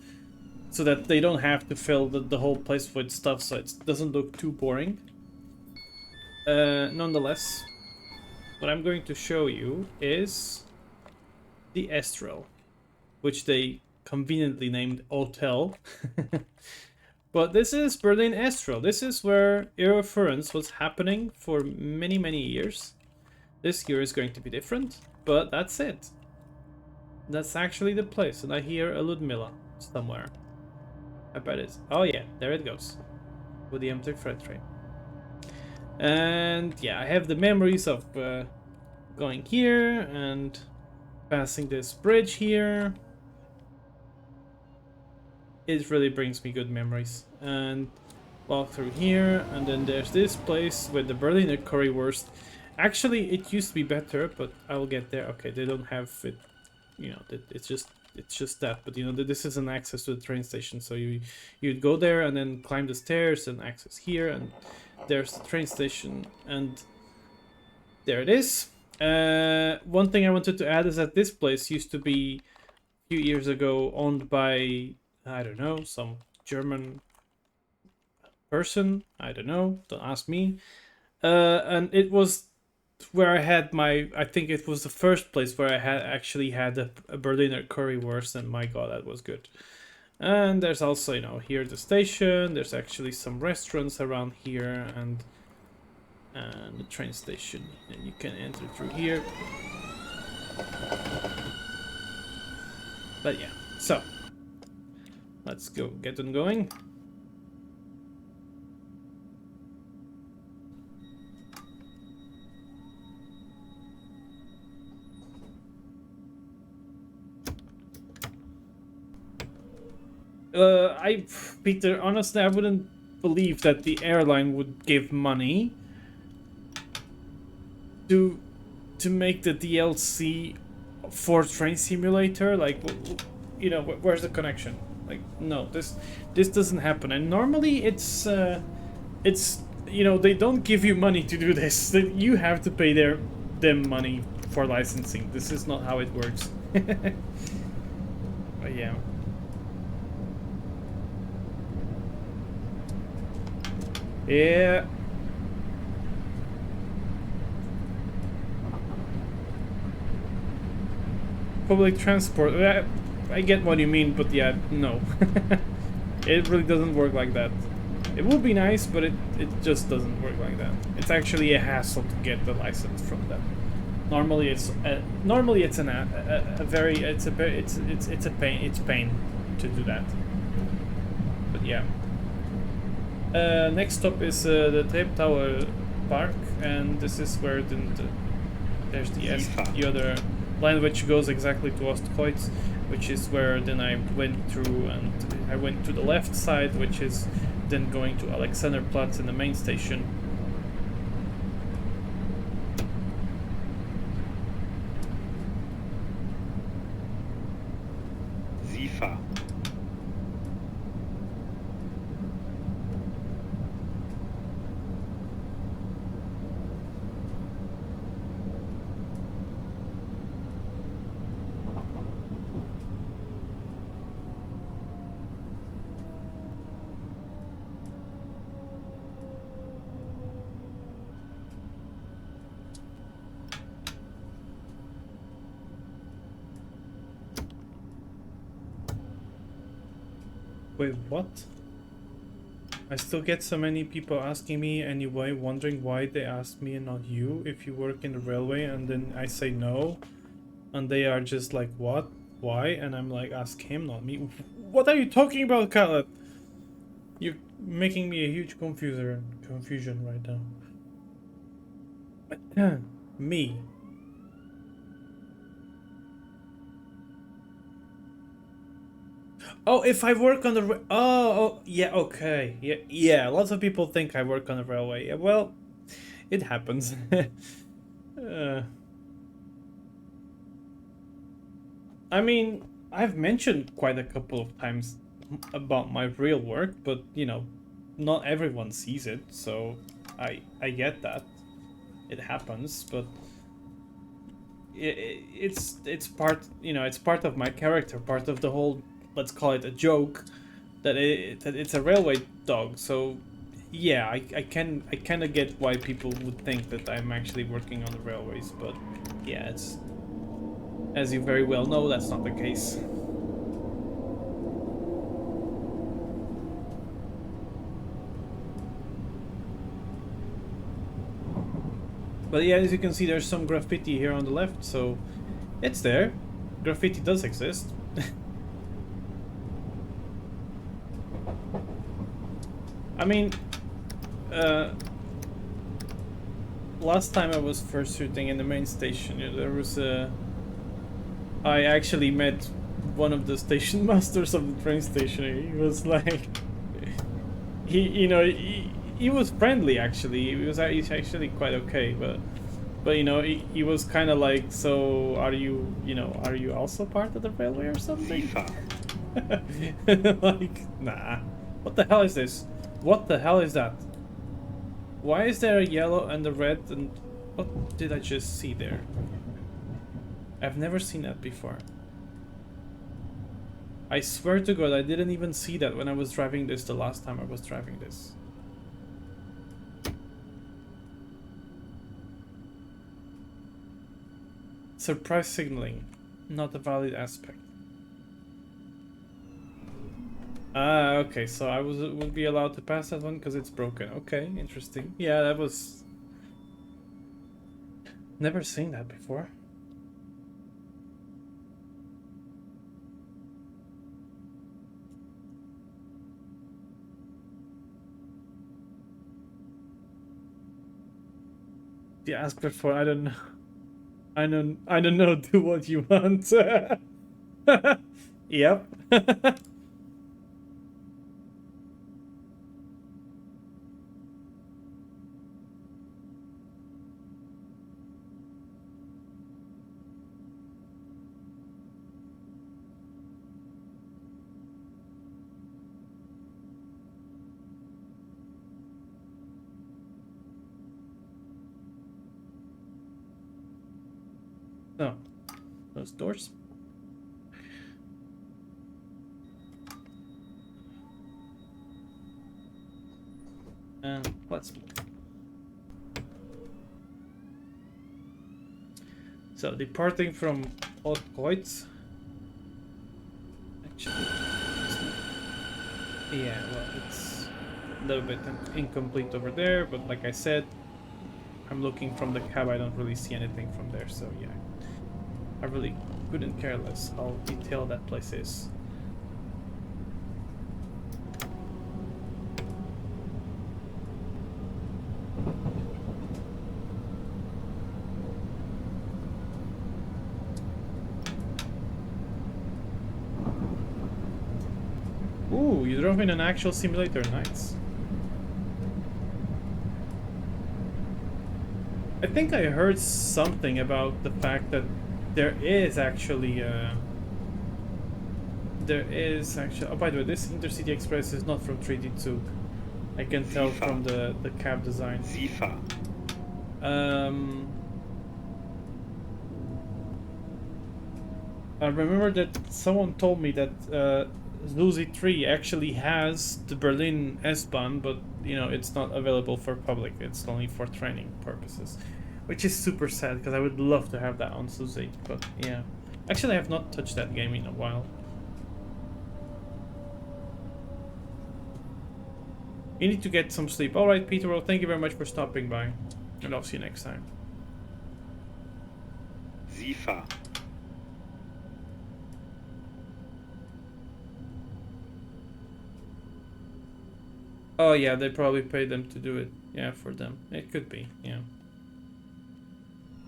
so that they don't have to fill the whole place with stuff, so it doesn't look too boring. Nonetheless, what I'm going to show you is the Astral, which they conveniently named Hotel. But this is Berlin Astral. This is where Aeroference was happening for many, many years. This year is going to be different, but that's it. That's actually the place, and I hear a Ludmilla somewhere. I bet it's... Oh yeah, there it goes. With the empty freight train. And yeah, I have the memories of going here and passing this bridge here. It really brings me good memories. And walk through here, and then there's this place with the Berliner currywurst. Actually, it used to be better, but I will get there. Okay, they don't have it, you know, it's just that. But you know, this is an access to the train station, so you'd go there and then climb the stairs and access here, and there's the train station, and there it is. One thing I wanted to add is that this place used to be, a few years ago, owned by, I don't know, some German person. I don't know, don't ask me. And it was where I had my, I think it was the first place where I had actually had a Berliner currywurst, and my god, that was good. And there's also, you know, here the station. There's actually some restaurants around here, and the train station, and you can enter through here. But yeah, so let's go get on going. Peter, honestly, I wouldn't believe that the airline would give money to make the DLC for Train Simulator. Like, you know, where's the connection? Like, no, this doesn't happen. And normally it's you know, they don't give you money to do this. You have to pay their them money for licensing. This is not how it works. But yeah. Yeah. Public transport. I get what you mean, but yeah, no. It really doesn't work like that. It would be nice, but it just doesn't work like that. It's actually a hassle to get the license from them. Normally it's a pain to do that. But yeah. Next stop is the Tape Tower Park, and this is where there's the other line which goes exactly to Ostkreuz, which is where then I went through, and I went to the left side, which is then going to Alexanderplatz in the main station. SIFA. Wait, what? I still get so many people asking me anyway, wondering why they asked me and not you if you work in the railway, and then I say no, and they are just like, what? Why? And I'm like, ask him, not me. What are you talking about, Khaled? You're making me a huge confusion right now. Me. Oh, if I work on the oh, yeah, okay, yeah. Lots of people think I work on the railway. Yeah, well, it happens. I mean, I've mentioned quite a couple of times about my real work, but you know, not everyone sees it, so I get that it happens, but it's part, you know, it's part of my character, part of the whole, let's call it a joke, that it's a railway dog. So yeah, I kind of get why people would think that I'm actually working on the railways, but yeah, it's, as you very well know, that's not the case. But yeah, as you can see, there's some graffiti here on the left, so it's there. Graffiti does exist. I mean, last time I was first shooting in the main station, there was a... I actually met one of the station masters of the train station. He was like... you know, he was friendly, actually. He's actually quite okay, but you know, he was kind of like, so are you, you know, are you also part of the railway or something? Like, nah. What the hell is this? What the hell is that? Why is there a yellow and a red, and what did I just see there? I've never seen that before. I swear to God, I didn't even see that when I was driving this the last time I was driving this. Surprise signaling, not a valid aspect. Ah, okay, so I would be allowed to pass that one because it's broken. Okay, interesting. Yeah, that was... Never seen that before. The aspect for, I don't know. I don't know, do what you want. Yep. No, those doors. And let's move. So departing from Altkreuz. Actually, yeah, well, it's a little bit incomplete over there, but like I said, I'm looking from the cab. I don't really see anything from there, so yeah, I really couldn't care less how detailed that place is. Ooh, you drove in an actual simulator. Nice. I think I heard something about the fact that there is actually oh, by the way, this Intercity Express is not from 3D2. I can tell from the cab design. SIFA. I remember that someone told me that Lucy 3 actually has the Berlin S-Bahn, but you know it's not available for public. It's only for training purposes, which is super sad because I would love to have that on Suzy. But yeah, actually I have not touched that game in a while. You need to get some sleep. All right, Peter. Well, thank you very much for stopping by, and I'll see you next time. SIFA. Oh yeah, they probably paid them to do it. Yeah, for them. It could be, yeah.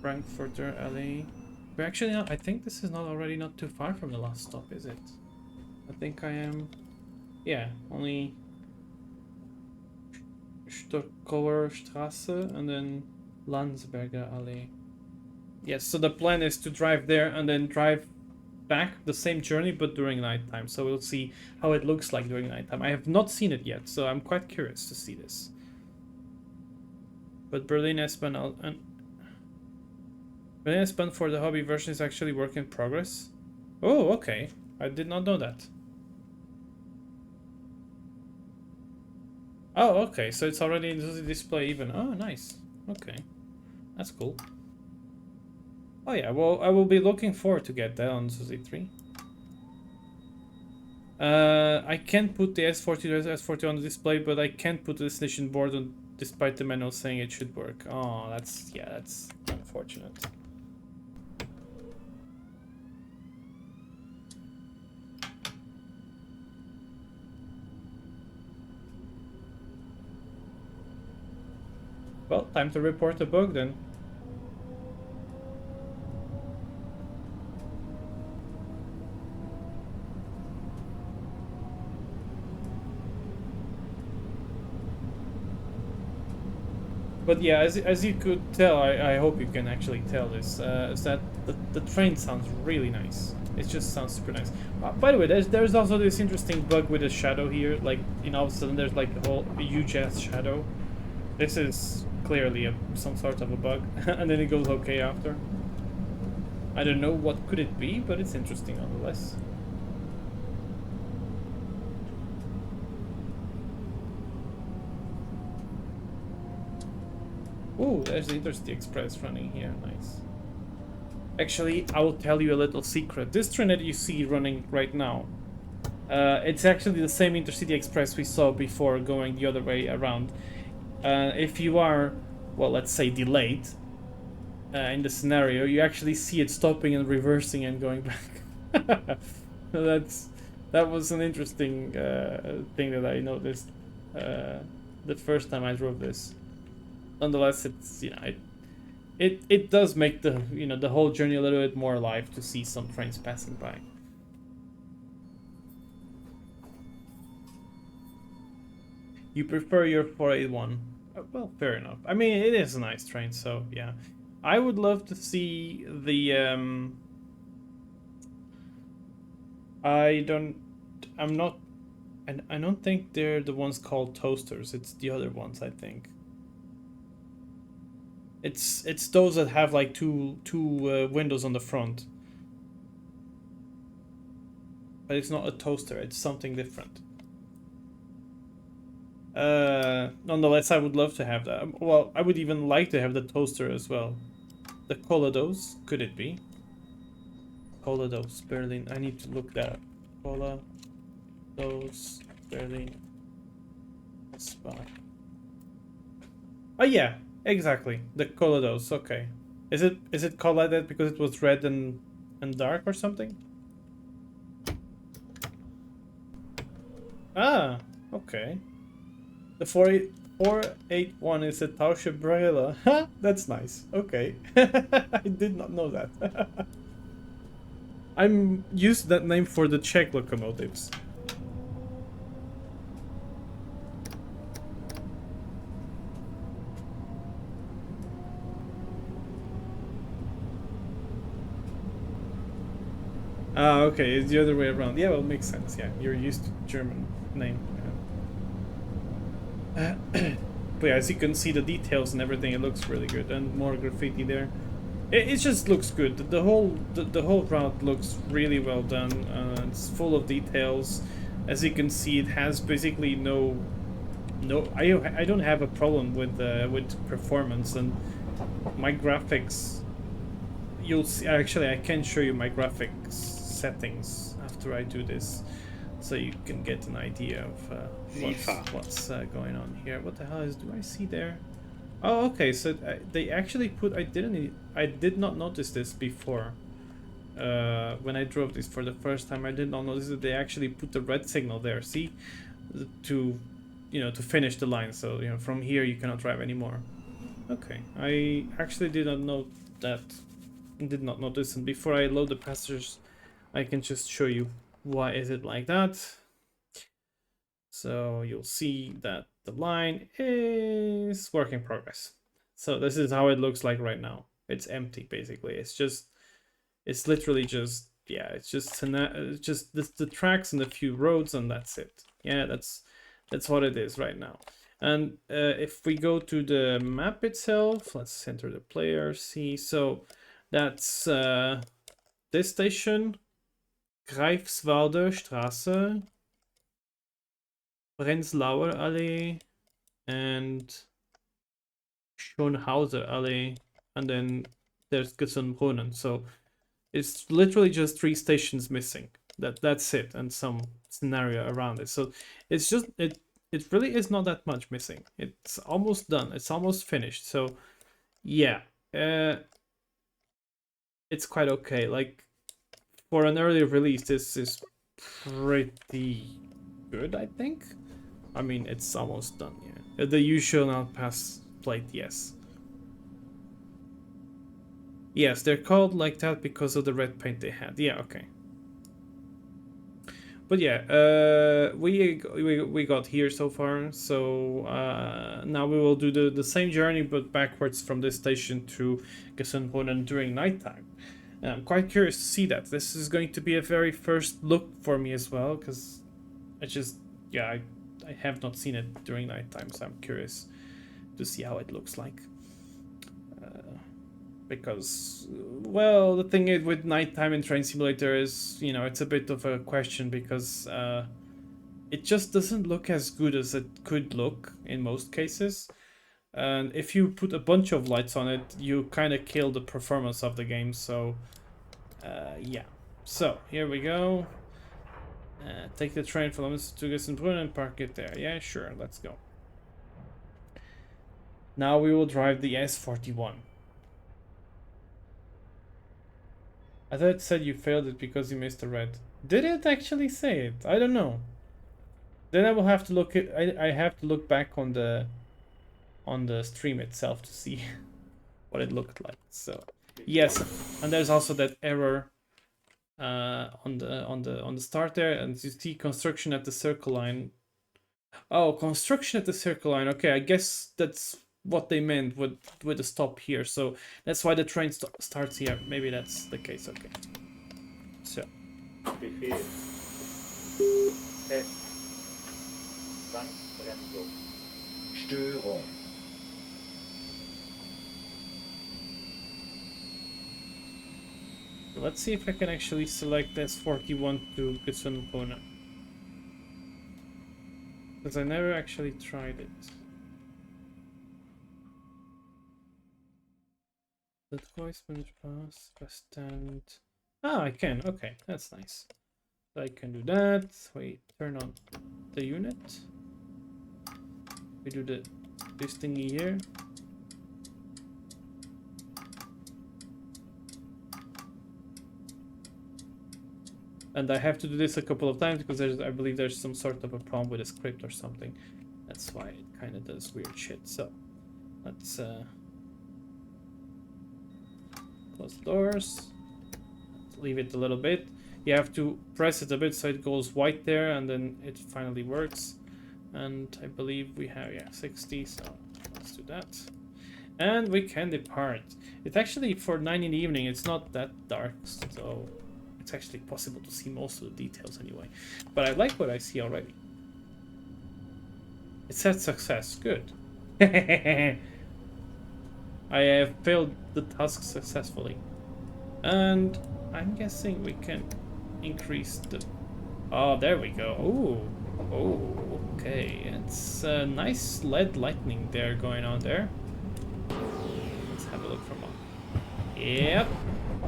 Frankfurter Alley. But actually, no, I think this is not too far from the last stop, is it? I think I am... Yeah, only... Stockauer Straße and then Landsberger Allee. Yes, so the plan is to drive there and then drive back the same journey but during nighttime, so we'll see how it looks like during nighttime. I have not seen it yet, so I'm quite curious to see this. But Berlin S-Bahn and Berlin S-Bahn for the hobby version is actually work in progress. Oh, okay. I did not know that. Oh, okay, so it's already in the display even. Oh, nice. Okay, that's cool. Oh yeah, well, I will be looking forward to get that on Suzy 3. I can't put the S40 to S40 on the display, but I can't put the destination board on, despite the manual saying it should work. Oh, that's unfortunate. Well, time to report a bug then. But yeah, as you could tell, I hope you can actually tell this, is that the train sounds really nice. It just sounds super nice. By the way, there's also this interesting bug with a shadow here. Like, you know, all of a sudden there's like a huge ass shadow. This is clearly some sort of a bug, and then it goes okay after. I don't know what could it be, but it's interesting nonetheless. Ooh, there's the Intercity Express running here. Nice. Actually, I will tell you a little secret. This train that you see running right now, it's actually the same Intercity Express we saw before going the other way around. If you are, well, let's say delayed in the scenario, you actually see it stopping and reversing and going back. That was an interesting thing that I noticed the first time I drove this. Nonetheless, it's, you know, it does make the, you know, the whole journey a little bit more alive to see some trains passing by. You prefer your 481? Well, fair enough. I mean, it is a nice train, so yeah. I would love to see the I don't think they're the ones called toasters. It's the other ones, I think. It's those that have like two windows on the front. But it's not a toaster, it's something different. Nonetheless, I would love to have that. Well, I would even like to have the toaster as well. The Colados, could it be? Colados, Berlin. I need to look that up. Colados, Berlin. Spot. Oh yeah, exactly. The Colados. Okay. Is it called like that because it was red and dark or something? Ah, okay. The 481 is a Tausche Brille. Ha, that's nice. Okay. I did not know that. I'm used to that name for the Czech locomotives. Ah, okay, it's the other way around. Yeah, well, it makes sense. Yeah, you're used to German name. Yeah. But yeah, as you can see, the details and everything, it looks really good, and more graffiti there. It just looks good. The whole route looks really well done. It's full of details. As you can see, it has basically no. I don't have a problem with performance, and my graphics. You'll see. Actually, I can show you my graphics settings after I do this, so you can get an idea of what's going on here. What the hell do I see there? Oh, okay. So they actually put. I did not notice this before. When I drove this for the first time, I did not notice that they actually put the red signal there. See, to to finish the line. So from here you cannot drive anymore. Okay, I actually did not know that. Did not notice, and before I load the passengers, I can just show you why is it like that. So you'll see that the line is work in progress. So this is how it looks like right now. It's empty basically. It's literally just it's just the tracks and a few roads, and that's it. Yeah, that's what it is right now. And if we go to the map itself, let's enter the player. See, so that's this station, Greifswalder Straße, Prenzlauer Allee, and Schönhauser Allee, and then there's Gesundbrunnen. So it's literally just 3 stations missing. That's it, and some scenario around it. So it's just it really is not that much missing. It's almost done. It's almost finished. So yeah, it's quite okay. Like for an early release, this is pretty good, I think. I mean, it's almost done. Yeah, the usual outpass plate, yes. Yes, they're called like that because of the red paint they had. Yeah, okay. But yeah, we got here so far. So now we will do the same journey, but backwards from this station to Gesundbrunnen during nighttime. And I'm quite curious to see that. This is going to be a very first look for me as well, because I have not seen it during nighttime, so I'm curious to see how it looks like. Because, well, the thing is with nighttime in Train Simulator is, it's a bit of a question because it just doesn't look as good as it could look in most cases. And if you put a bunch of lights on it, you kind of kill the performance of the game. So, yeah. So, here we go. Take the train from Leonis to Gesundbrunnen and park it there. Yeah, sure, let's go. Now we will drive the S41. I thought it said you failed it because you missed a red. Did it actually say it? I don't know. Then I will have to look at. I have to look back on the stream itself to see what it looked like. So yes, and there's also that error on the start there, and you see construction at the circle line. Oh, construction at the circle line. Okay, I guess that's what they meant with the stop here. So that's why the train starts here. Maybe that's the case. Okay. So. Befehl. Test. Bremsung. Störung. let's see if I can actually select S41 to Gitsunpona. Because I never actually tried it. The Koisman Pass, West End. Ah, I can. Okay, that's nice. So I can do that. Wait, turn on the unit. We do this thingy here. And I have to do this a couple of times because I believe there's some sort of a problem with the script or something. That's why it kind of does weird shit. So let's close the doors. Let's leave it a little bit. You have to press it a bit so it goes white there, and then it finally works. And I believe we have 60. So let's do that. And we can depart. It's actually for 9 in the evening. It's not that dark, so it's actually possible to see most of the details anyway. But I like what I see already. It said success. Good. I have failed the task successfully. And I'm guessing we can increase the... Oh, there we go. Ooh. Oh, okay. It's a nice LED lightning there going on there. Let's have a look from on. Yep.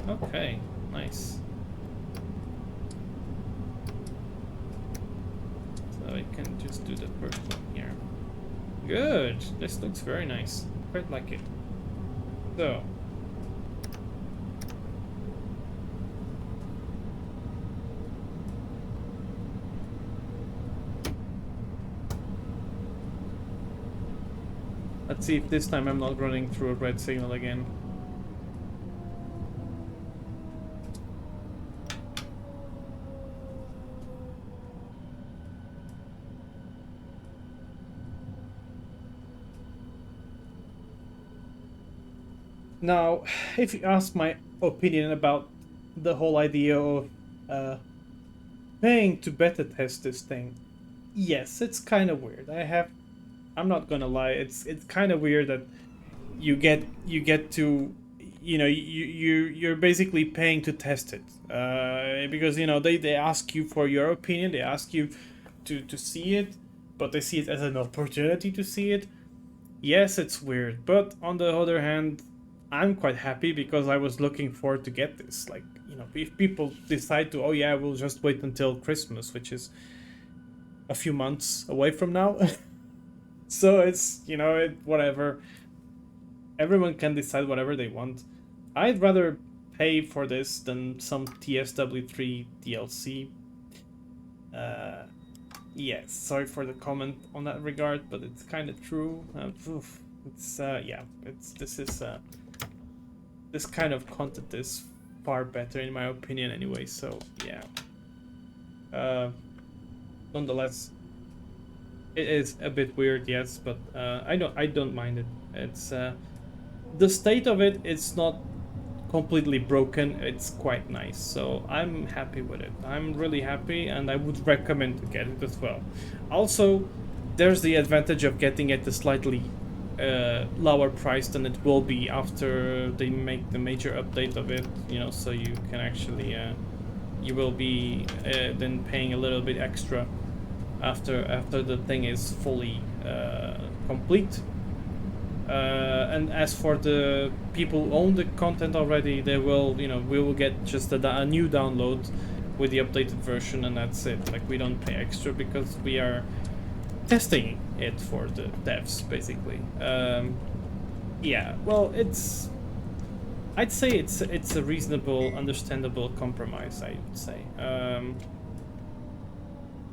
Okay. Nice. So I can just do the first one here. Good. This looks very nice. Quite like it. So. Let's see if this time I'm not running through a red signal again. Now, if you ask my opinion about the whole idea of paying to beta test this thing, yes, it's kind of weird. I'm not gonna lie, it's kind of weird that you get to, you're basically paying to test it, because they ask you for your opinion, they ask you to see it, but they see it as an opportunity to see it. Yes, it's weird, but on the other hand, I'm quite happy because I was looking forward to get this. Like, if people decide to, oh yeah, we'll just wait until Christmas, which is a few months away from now. So it's, whatever. Everyone can decide whatever they want. I'd rather pay for this than some TSW3 DLC. Yes, sorry for the comment on that regard, but it's kind of true. This kind of content is far better in my opinion anyway, so yeah. Nonetheless, it is a bit weird, yes, but I don't mind it. It's the state of it, it's not completely broken, it's quite nice, so I'm happy with it. I'm really happy, and I would recommend to get it as well. Also, there's the advantage of getting it a slightly lower price than it will be after they make the major update of it, so you can actually you will be then paying a little bit extra after the thing is fully complete. And as for the people who own the content already, they will, we will get just a new download with the updated version, and that's it. Like, we don't pay extra because we are testing it for the devs, basically. Yeah, well, I'd say it's a reasonable, understandable compromise, I would say.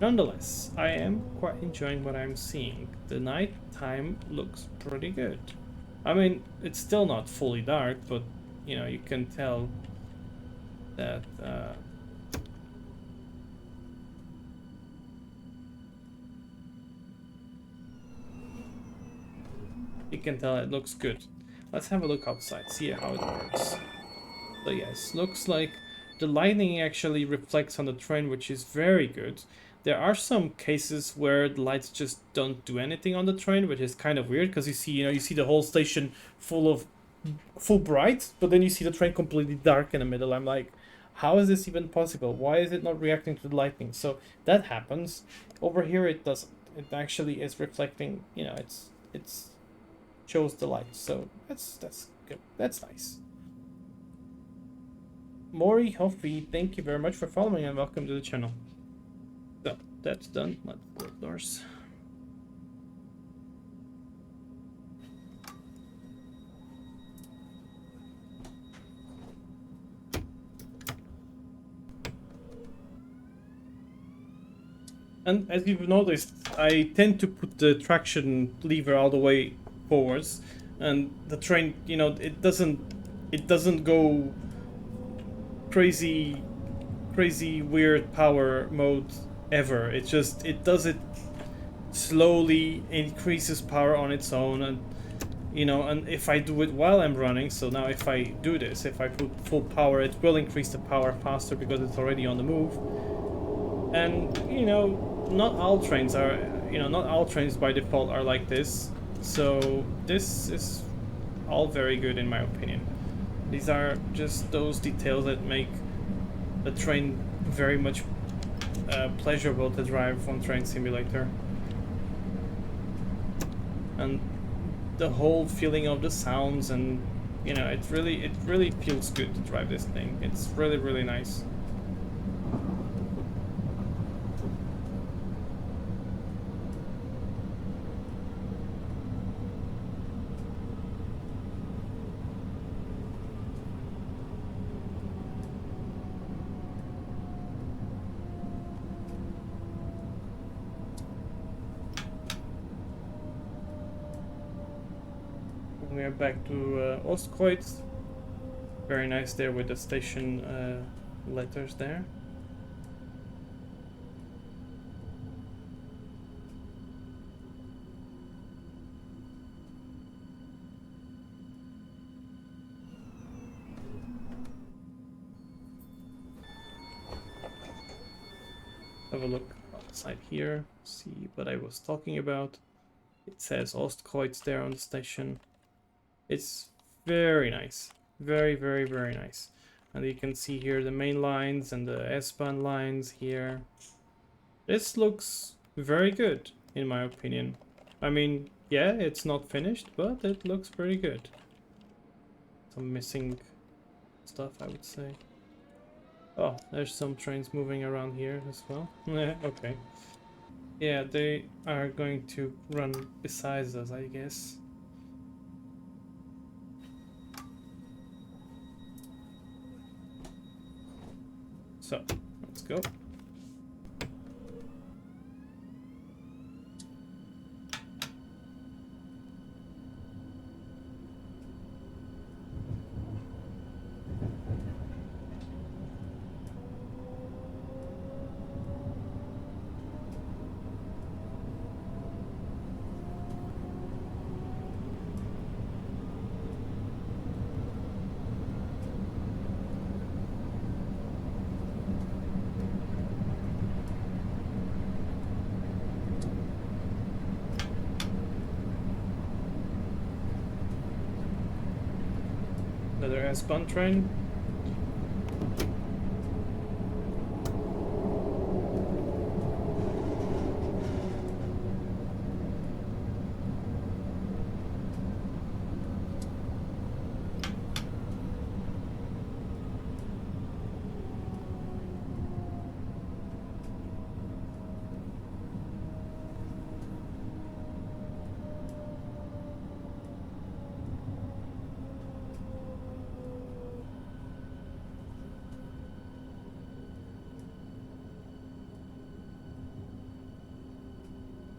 Nonetheless, I am quite enjoying what I'm seeing. The night time looks pretty good. I mean, it's still not fully dark, but you can tell that you can tell it looks good. Let's have a look outside, see how it works. So yes, looks like the lighting actually reflects on the train, which is very good. There are some cases where the lights just don't do anything on the train, which is kind of weird because you see the whole station full bright, but then you see the train completely dark in the middle. I'm like, how is this even possible? Why is it not reacting to the lightning? So that happens. Over here it doesn't. It actually is reflecting, you know, it's shows the light. So that's good. That's nice. Mori Hoffy, thank you very much for following and welcome to the channel. So that's done. Let's close doors. And as you've noticed, I tend to put the traction lever all the way forwards, and the train, you know, it doesn't go crazy weird power mode ever. It does it slowly, increases power on its own, and you know, and if I do it while I'm running, so now if I do this, if I put full power, it will increase the power faster because it's already on the move. And you know, not all trains are, you know, not all trains by default are like this. So this is all very good in my opinion. These are just those details that make the train very much pleasurable to drive on Train Simulator. And the whole feeling of the sounds, and you know, it really feels good to drive this thing. It's really nice. We are back to Ostkreuz. Very nice there with the station letters there. Have a look outside here, see what I was talking about. It says Ostkreuz there on the station. It's very nice. Very nice. And you can see here the main lines and the S-Bahn lines here. This looks very good, in my opinion. I mean, yeah, it's not finished, but it looks pretty good. Some missing stuff, I would say. Oh, there's some trains moving around here as well. Okay. Yeah, they are going to run besides us, I guess. So, let's go. Another S-Bahn train.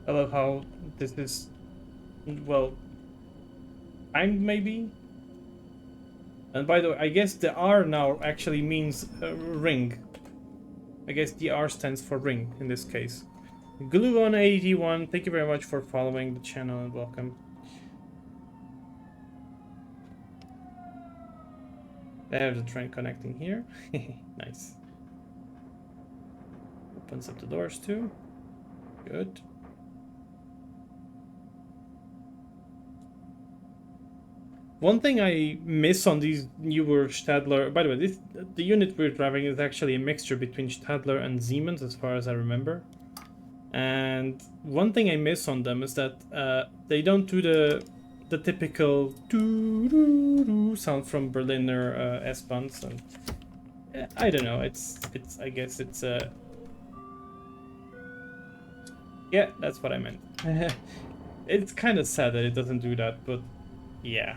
I love how this is, well, timed maybe? And by the way, I guess the R now actually means ring. I guess the R stands for ring in this case. Glue181, thank you very much for following the channel and welcome. There's a train connecting here. Nice. Opens up the doors too. Good. One thing I miss on these newer Stadler, by the way, the unit we're driving is actually a mixture between Stadler and Siemens, as far as I remember. And one thing I miss on them is that they don't do the typical doo doo doo sound from Berliner S-Bahns, and I don't know. It's I guess it's yeah, that's what I meant. It's kind of sad that it doesn't do that, but yeah.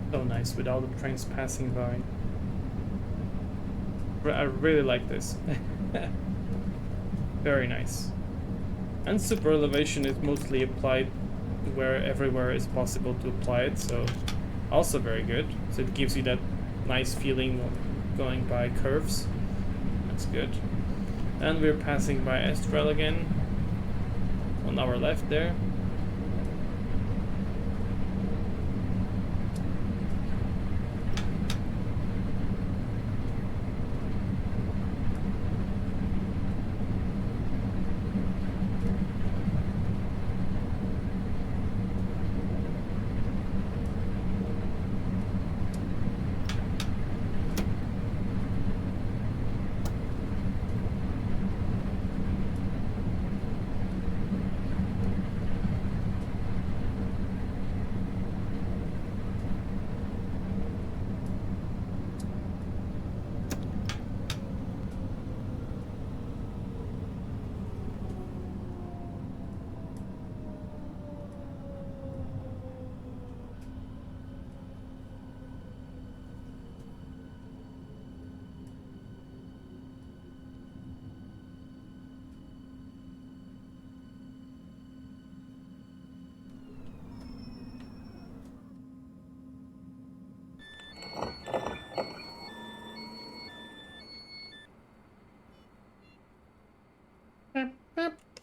So nice with all the trains passing by. I really like this. Very nice. And super elevation is mostly applied where everywhere is possible to apply it, so also very good. So it gives you that nice feeling of going by curves. That's good. And we're passing by Estrel again on our left there.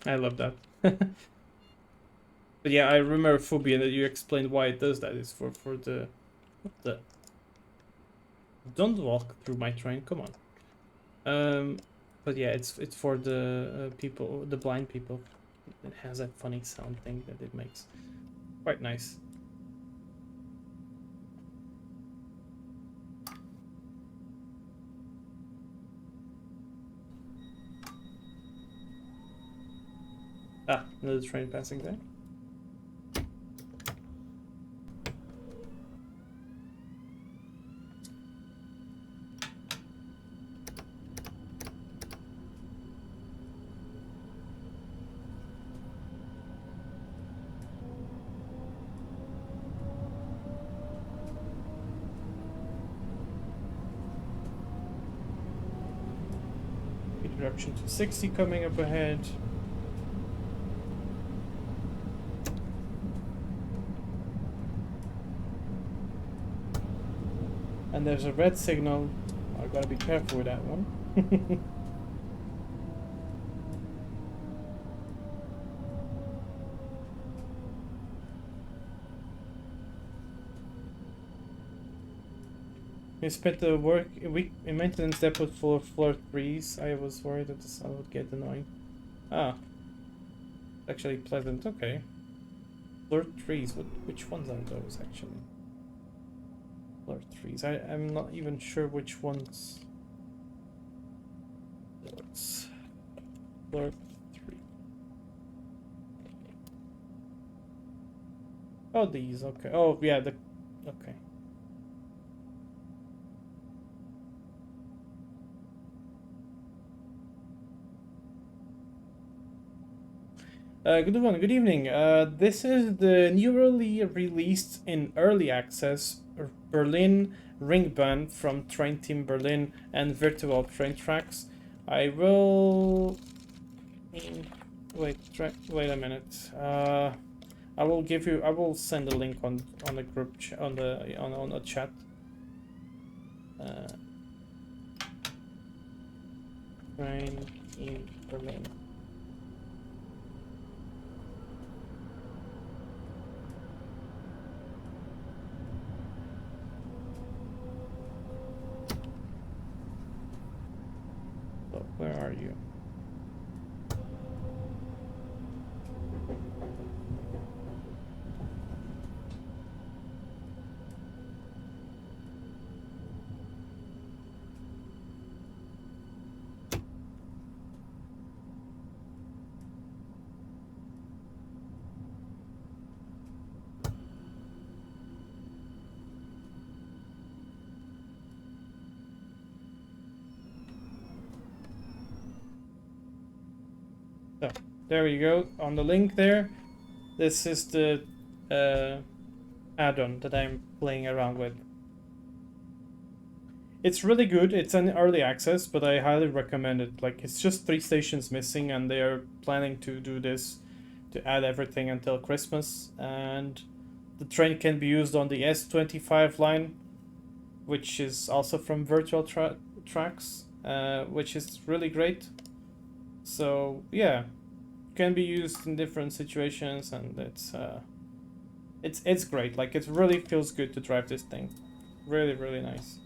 I love that. But yeah, I remember Phobia that you explained why it does that. It's for the what the. Don't walk through my train. Come on. But yeah, it's for the people, the blind people. It has that funny sound thing that it makes. Quite nice. Ah, another train passing there. Introduction to 60 coming up ahead. And there's a red signal. I gotta be careful with that one. We spent a week in maintenance depot full of floor 3s. I was worried that the sound would get annoying. Ah. Actually pleasant, okay. Floor 3s, which ones are those actually? Floor 3s. I'm not even sure which ones. Let's floor 3. Oh, these, okay. Oh yeah, okay. Good evening. This is the newly released in early access Berlin Ringbahn from Train Team Berlin and Virtual Train Tracks. I will. Wait a minute. I will give you. I will send a link on the group on the chat. Train in Berlin. So where are you? So there you go on the link there. This is the add-on that I'm playing around with. It's really good. It's an early access, but I highly recommend it. Like, it's just 3 stations missing, and they are planning to do this to add everything until Christmas. And the train can be used on the S25 line, which is also from Virtual Tracks, which is really great. So yeah, can be used in different situations, and it's great. Like, it really feels good to drive this thing. Really, really nice.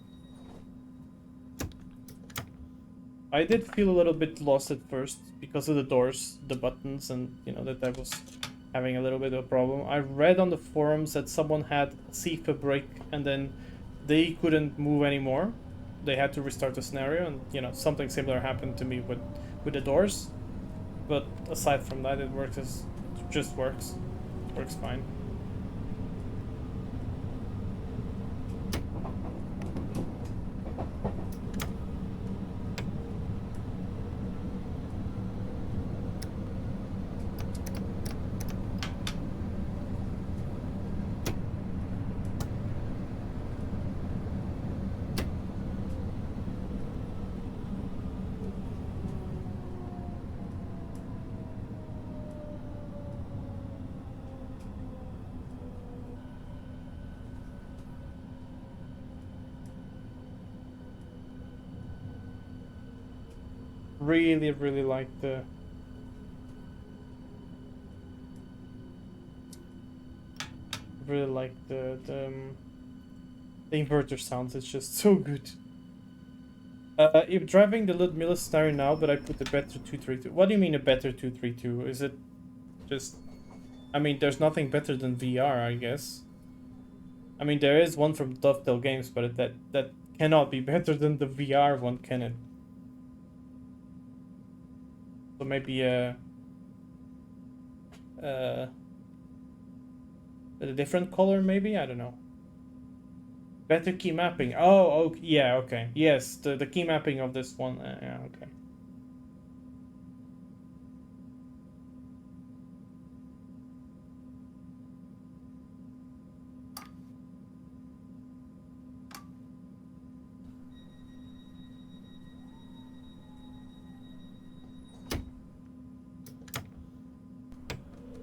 I did feel a little bit lost at first because of the doors, the buttons, and you know that I was having a little bit of a problem. I read on the forums that someone had a break and then they couldn't move anymore. They had to restart the scenario, and you know something similar happened to me with the doors. But aside from that, it works as just works fine. Really, really like the the inverter sounds. It's just so good. I'm driving the Ludmilla scenario now, but I put the better 232. What do you mean a better 232? Is it just... I mean, there's nothing better than VR, I guess. I mean, there is one from Dovetail Games, but that cannot be better than the VR one, can it? So maybe a different color, maybe? I don't know. Better key mapping. Oh, yeah, okay. Yes, the key mapping of this one. Yeah, okay.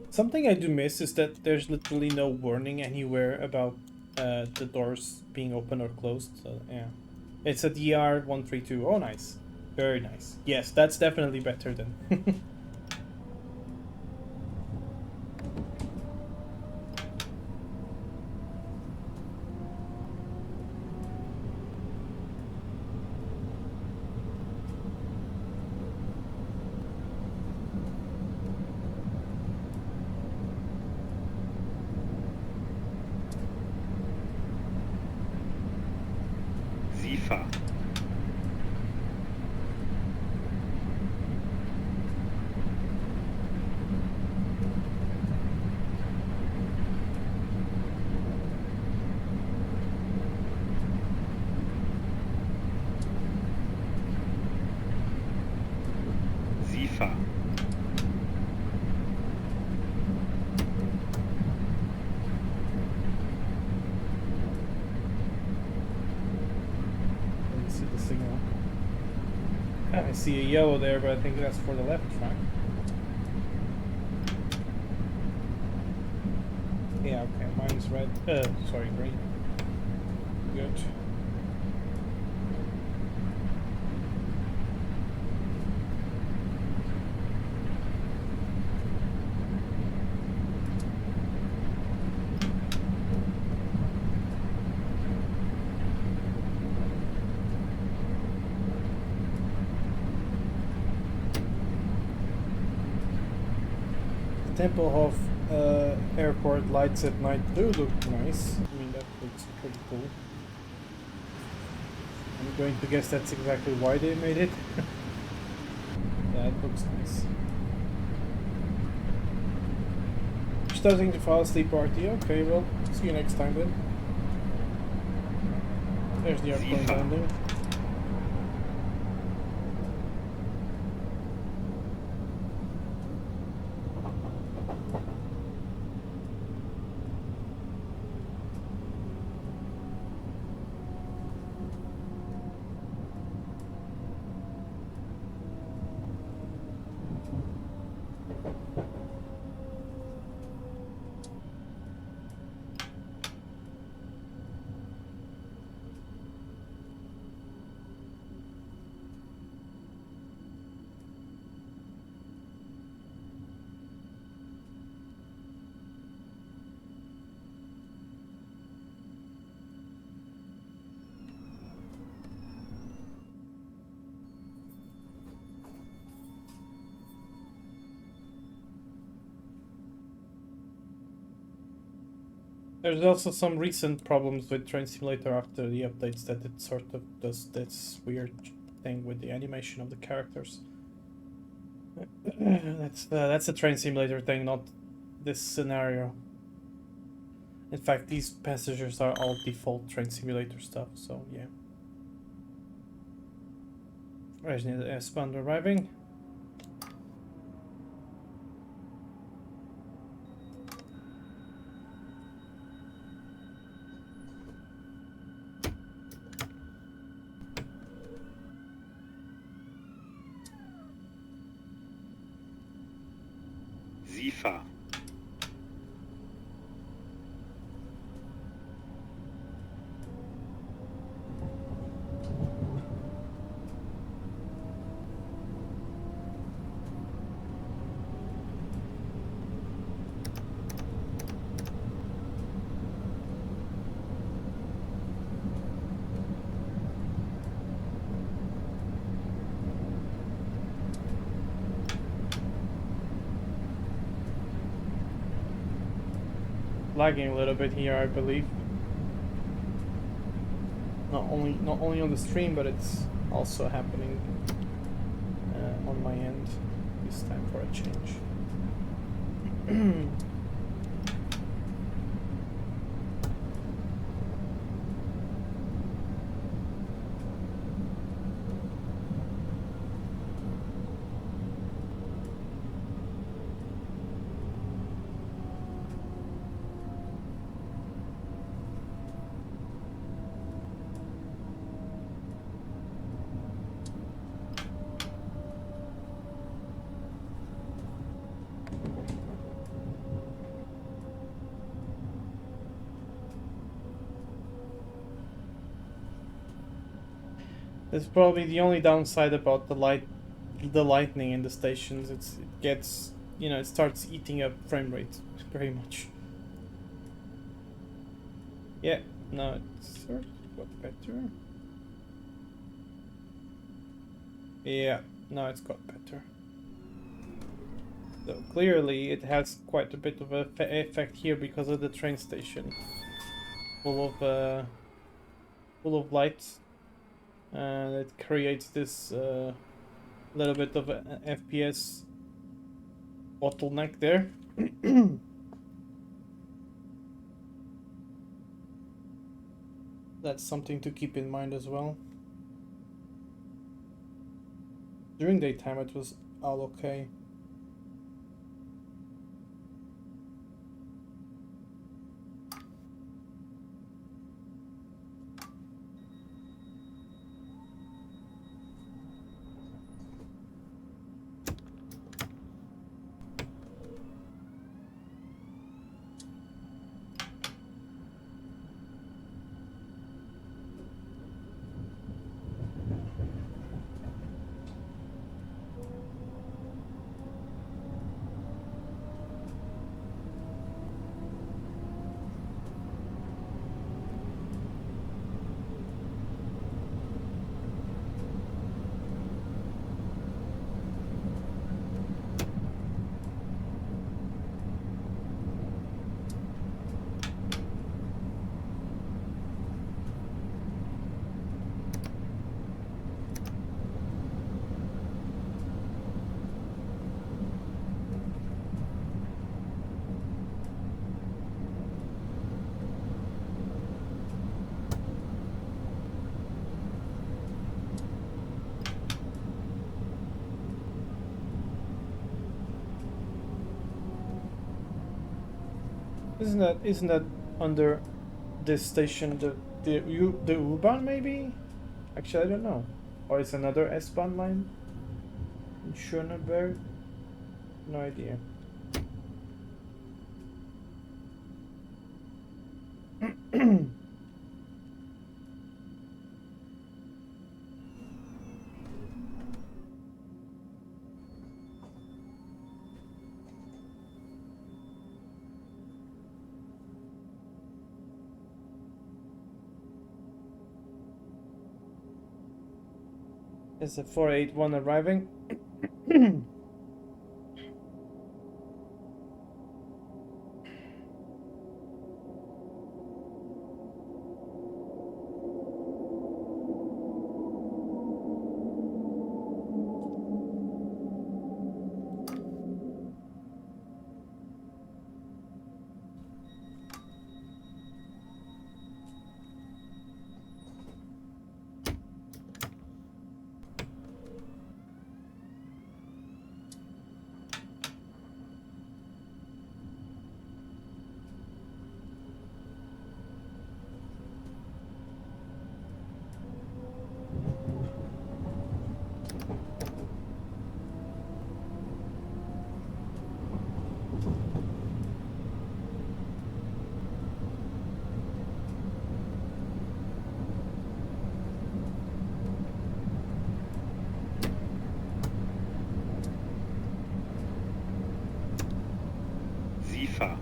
Something I do miss is that there's literally no warning anywhere about the doors being open or closed. So yeah, it's a DR132. Oh, nice, very nice. Yes, that's definitely better than. SIFA. SIFA. Let's see the signal. I see a yellow there, but I think that's for the left track. is red. Sorry, green. Good. Tempelhof airport lights at night do look nice. I mean, that looks pretty cool. I'm going to guess that's exactly why they made it. That looks nice. Starting to fall asleep party. Okay, well, see you next time then. There's the airplane landing. There's also some recent problems with Train Simulator after the updates that it sort of does this weird thing with the animation of the characters. That's a Train Simulator thing, not this scenario. In fact, these passengers are all default Train Simulator stuff, so yeah. Resident S-Band arriving. SIFA. Lagging a little bit here, I believe. Not only on the stream, but it's also happening on my end. This time for a change. It's probably the only downside about the lightning in the stations. It gets, it starts eating up frame rate very much. Yeah, no, it's sort of got better. Yeah, no, it's got better. So clearly it has quite a bit of a effect here because of the train station, full of lights, and it creates this little bit of an FPS bottleneck there. That's something to keep in mind as well. During daytime it was all okay. Isn't that under this station the U-Bahn maybe? Actually, I don't know. Or it's another S-Bahn line in Schöneberg? No idea. Is the 481 arriving? SIFA.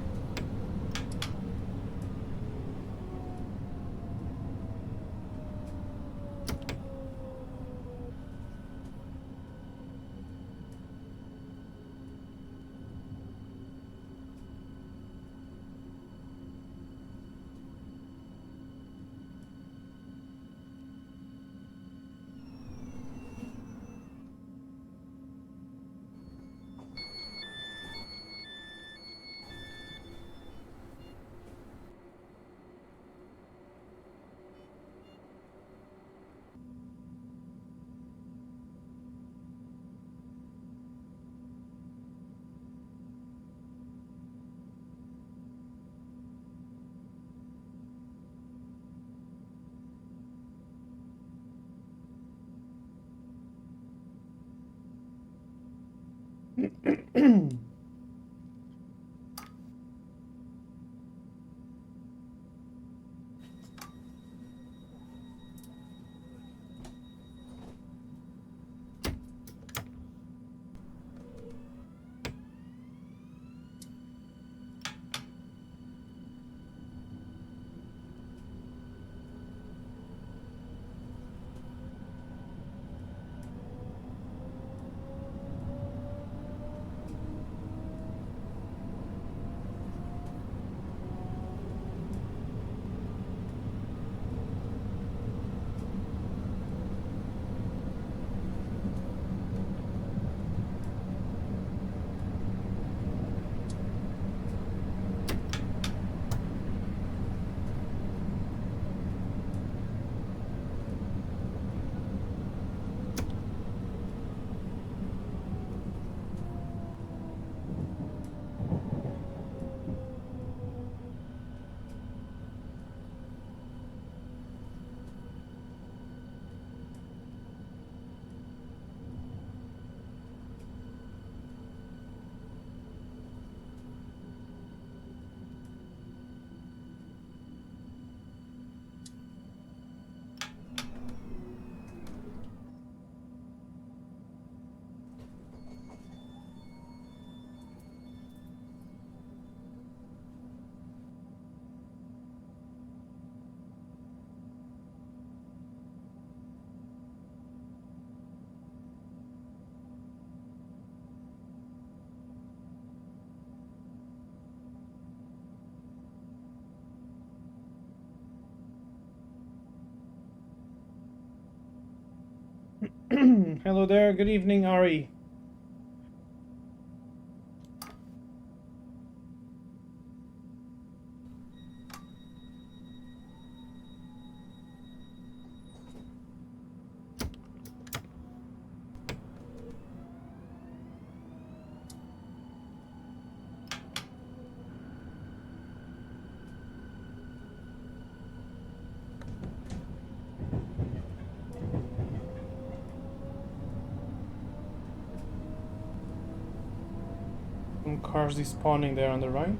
Hello there, good evening, Ari. cars despawning there on the right.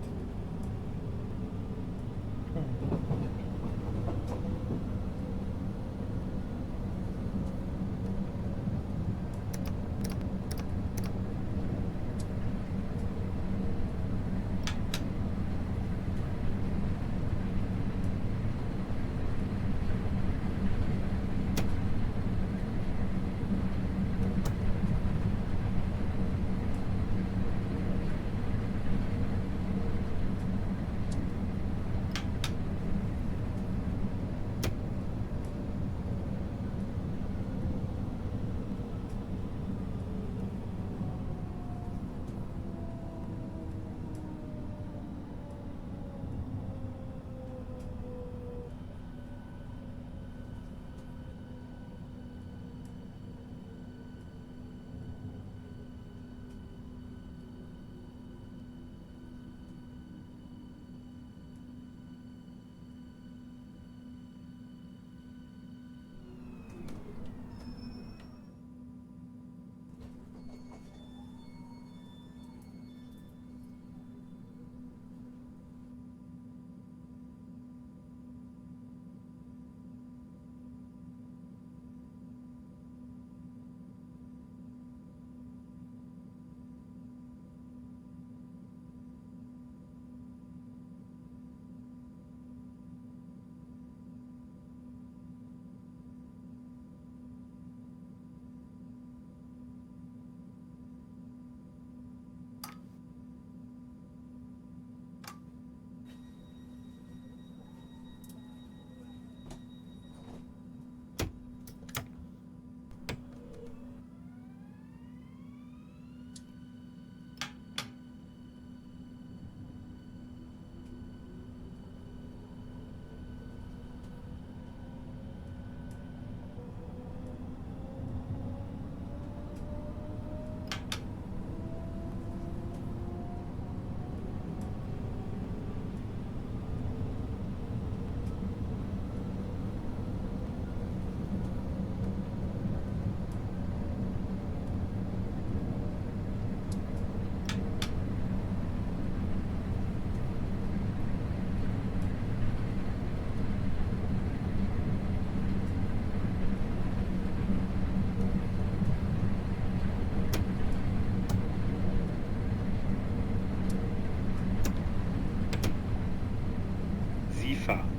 SIFA.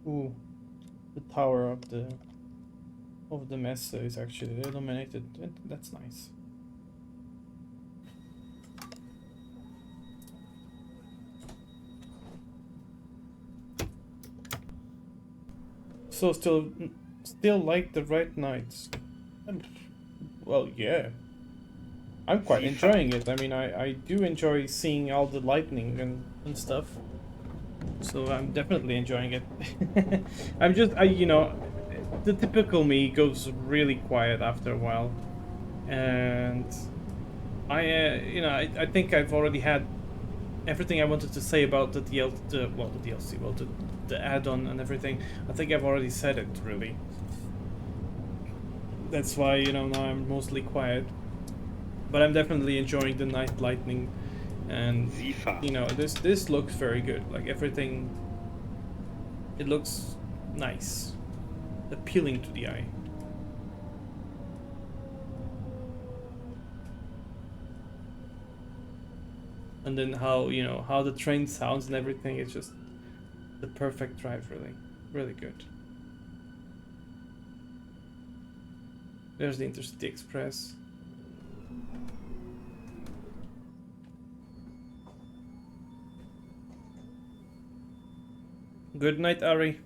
Ooh, the tower of the mess is actually illuminated. That's nice. So still like the red nights. Well, yeah. I'm quite Sifa. enjoying it. I mean, I do enjoy seeing all the lightning and stuff. So I'm definitely enjoying it. You know, the typical me goes really quiet after a while. And I think I've already had everything I wanted to say about the DLC, the add-on and everything. I think I've already said it, really. That's why, now I'm mostly quiet. But I'm definitely enjoying the night lightning, and Sifa. this looks very good. Like everything, it looks nice, appealing to the eye. And then how the train sounds and everything, it's just the perfect drive, really, really good. There's the Intercity Express. Good night, Ari.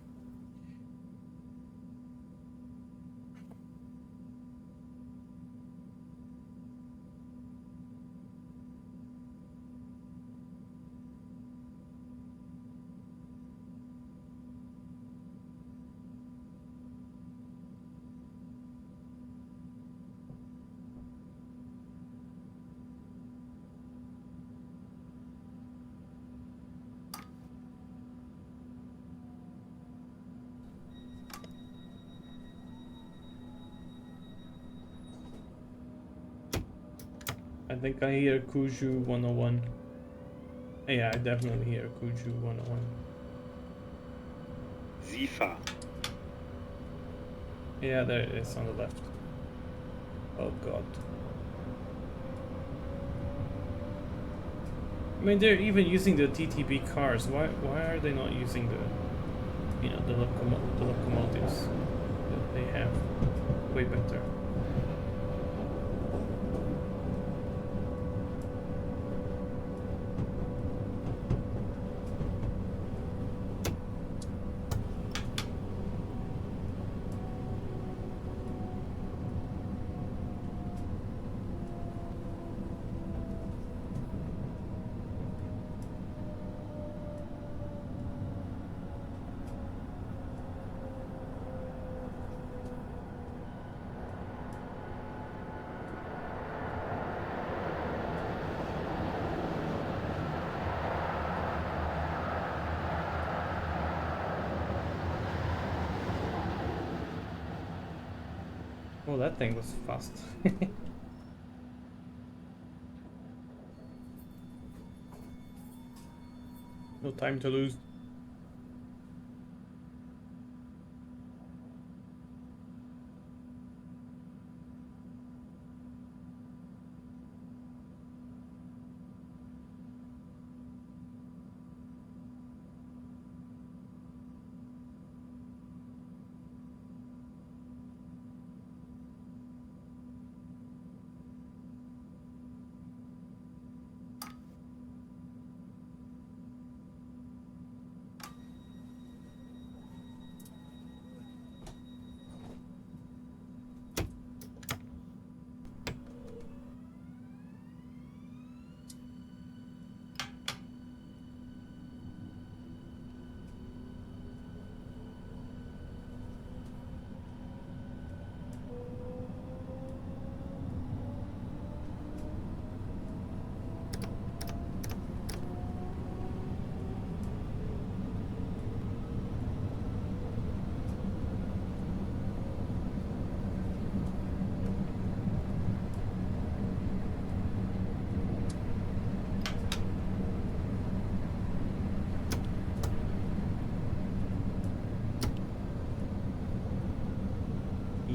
I think I hear Kuju 101. Yeah, I definitely hear Kuju 101. Sifa. Yeah, there it is on the left. Oh god. I mean, they're even using the TTB cars. Why are they not using the locomotives that they have? Way better. Oh, that thing was fast. No time to lose.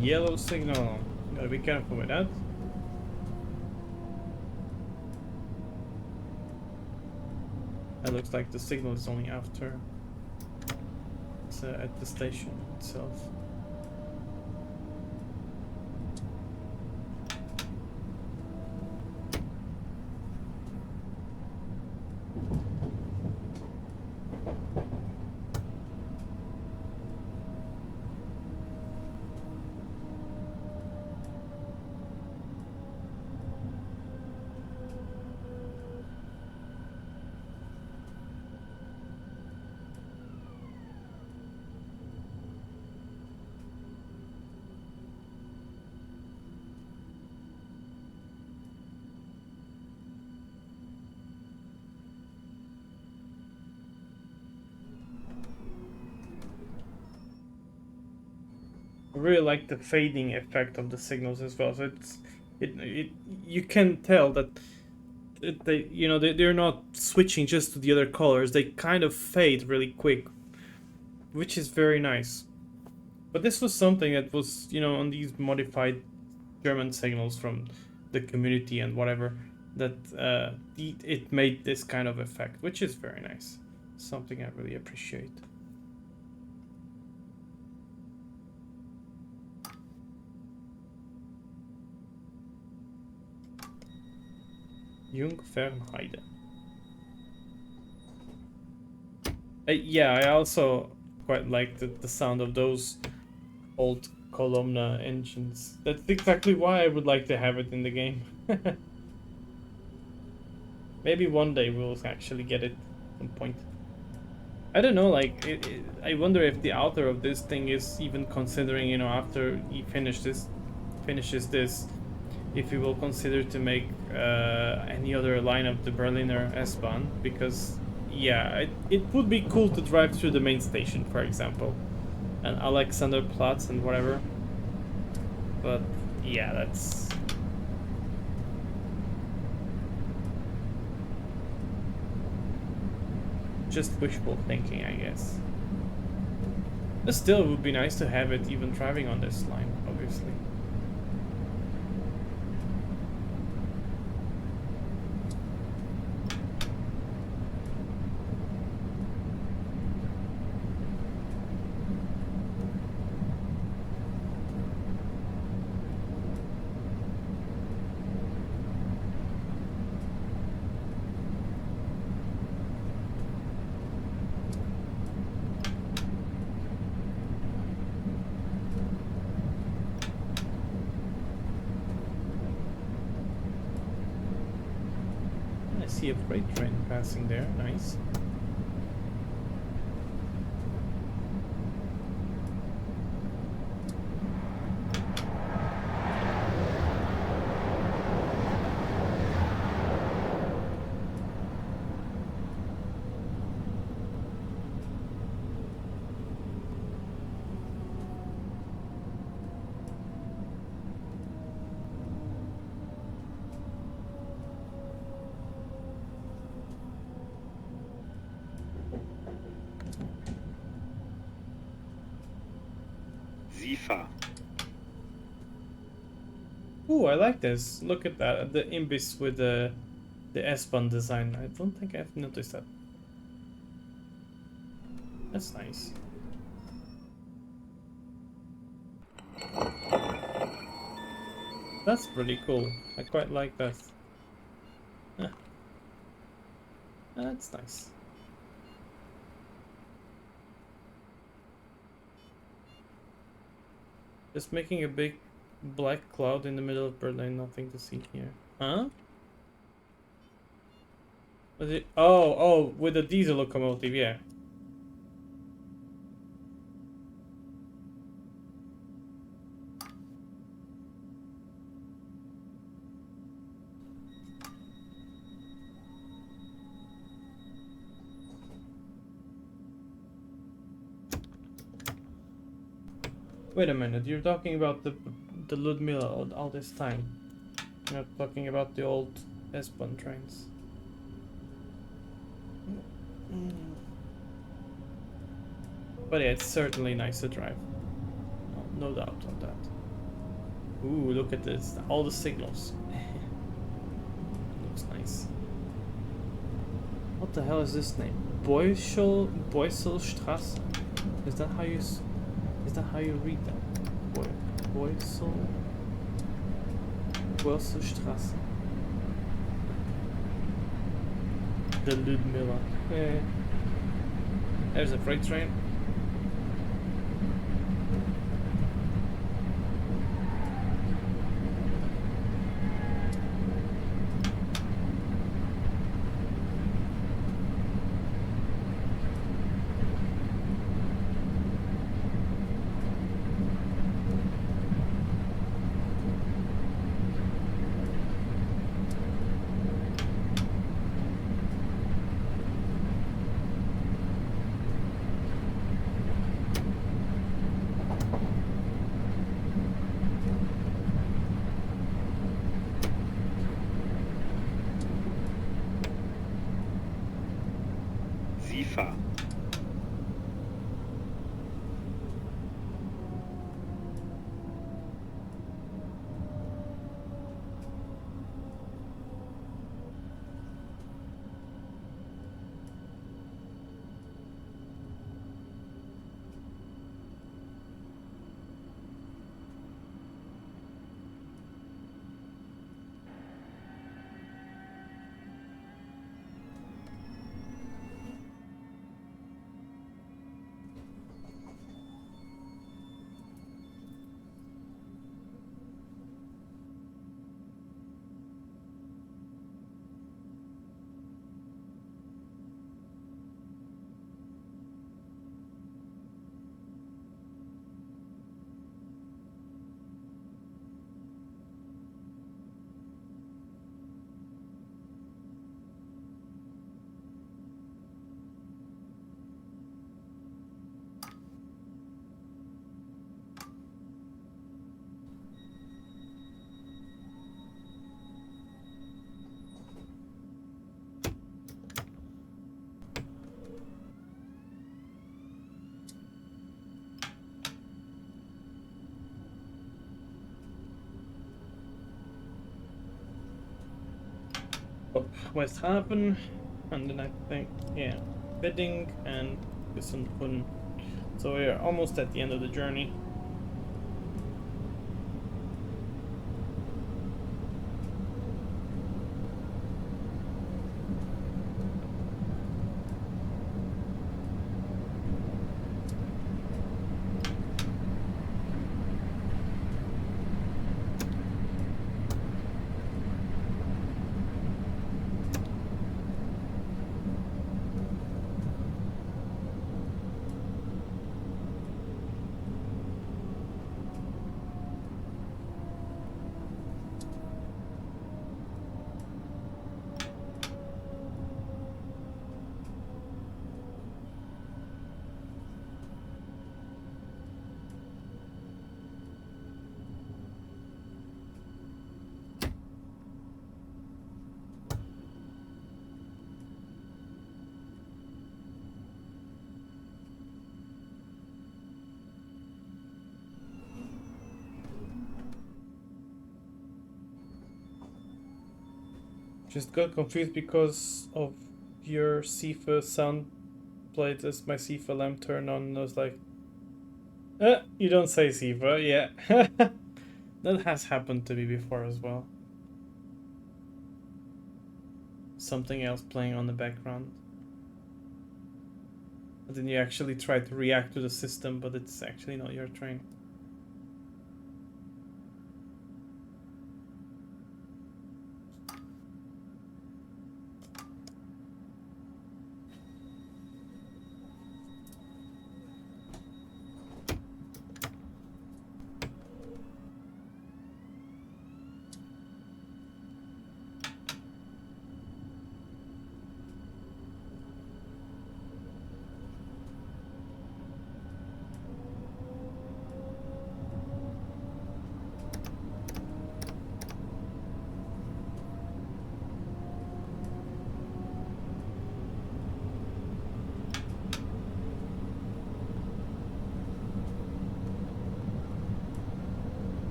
Yellow signal. Gotta be careful with that. It looks like the signal is only after at the station itself. I really like the fading effect of the signals as well. So it you can tell that they they're not switching just to the other colors. They kind of fade really quick, which is very nice. But this was something that was on these modified German signals from the community and whatever that it made this kind of effect, which is very nice. Something I really appreciate. Jungfernheide. Yeah, I also quite like the sound of those old Columna engines. That's exactly why I would like to have it in the game. Maybe one day we'll actually get it at some point. I don't know, like, I wonder if the author of this thing is even considering, after he finishes this, if he will consider to make any other line of the Berliner S-Bahn, because, yeah, it would be cool to drive through the main station, for example, and Alexanderplatz and whatever, but, yeah, that's... just wishful thinking, I guess. But still, it would be nice to have it even driving on this line, obviously. See a freight train passing there, nice. SIFA. Ooh, I like this. Look at that, the Imbis with the S-Bahn design. I don't think I've noticed that. That's nice. That's pretty cool. I quite like that. Huh. That's nice. Just making a big black cloud in the middle of Berlin, nothing to see here. Huh? Was it? Oh, with the diesel locomotive, yeah. Wait a minute, you're talking about the Ludmilla all this time. You're not talking about the old S-Bahn trains. But yeah, it's certainly nice to drive. No doubt on that. Ooh, look at this. All the signals. Looks nice. What the hell is this name? Beuselstraße? Is that how you read that? Boyselstraße. The Ludmilla. Yeah. There's a freight train. SIFA. Up West Haven, and then I think, yeah, Bedding and Gesundbrunnen. So we're almost at the end of the journey. Just got confused because of your SIFA sound played as my SIFA lamp turned on, and I was like, you don't say SIFA, yeah. That has happened to me before as well. Something else playing on the background. And then you actually try to react to the system, but it's actually not your train.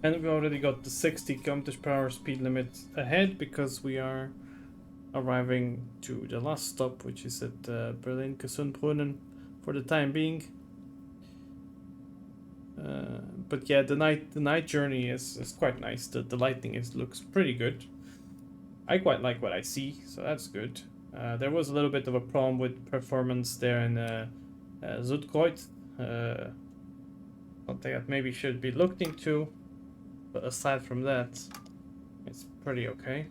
And we already got the 60 km per hour speed limit ahead because we are arriving to the last stop, which is at Berlin Ringbahn for the time being. But yeah, the night journey is quite nice. The lighting looks pretty good. I quite like what I see, so that's good. There was a little bit of a problem with performance there in Zuidkreuz. Something that maybe should be looked into, but aside from that, it's pretty okay.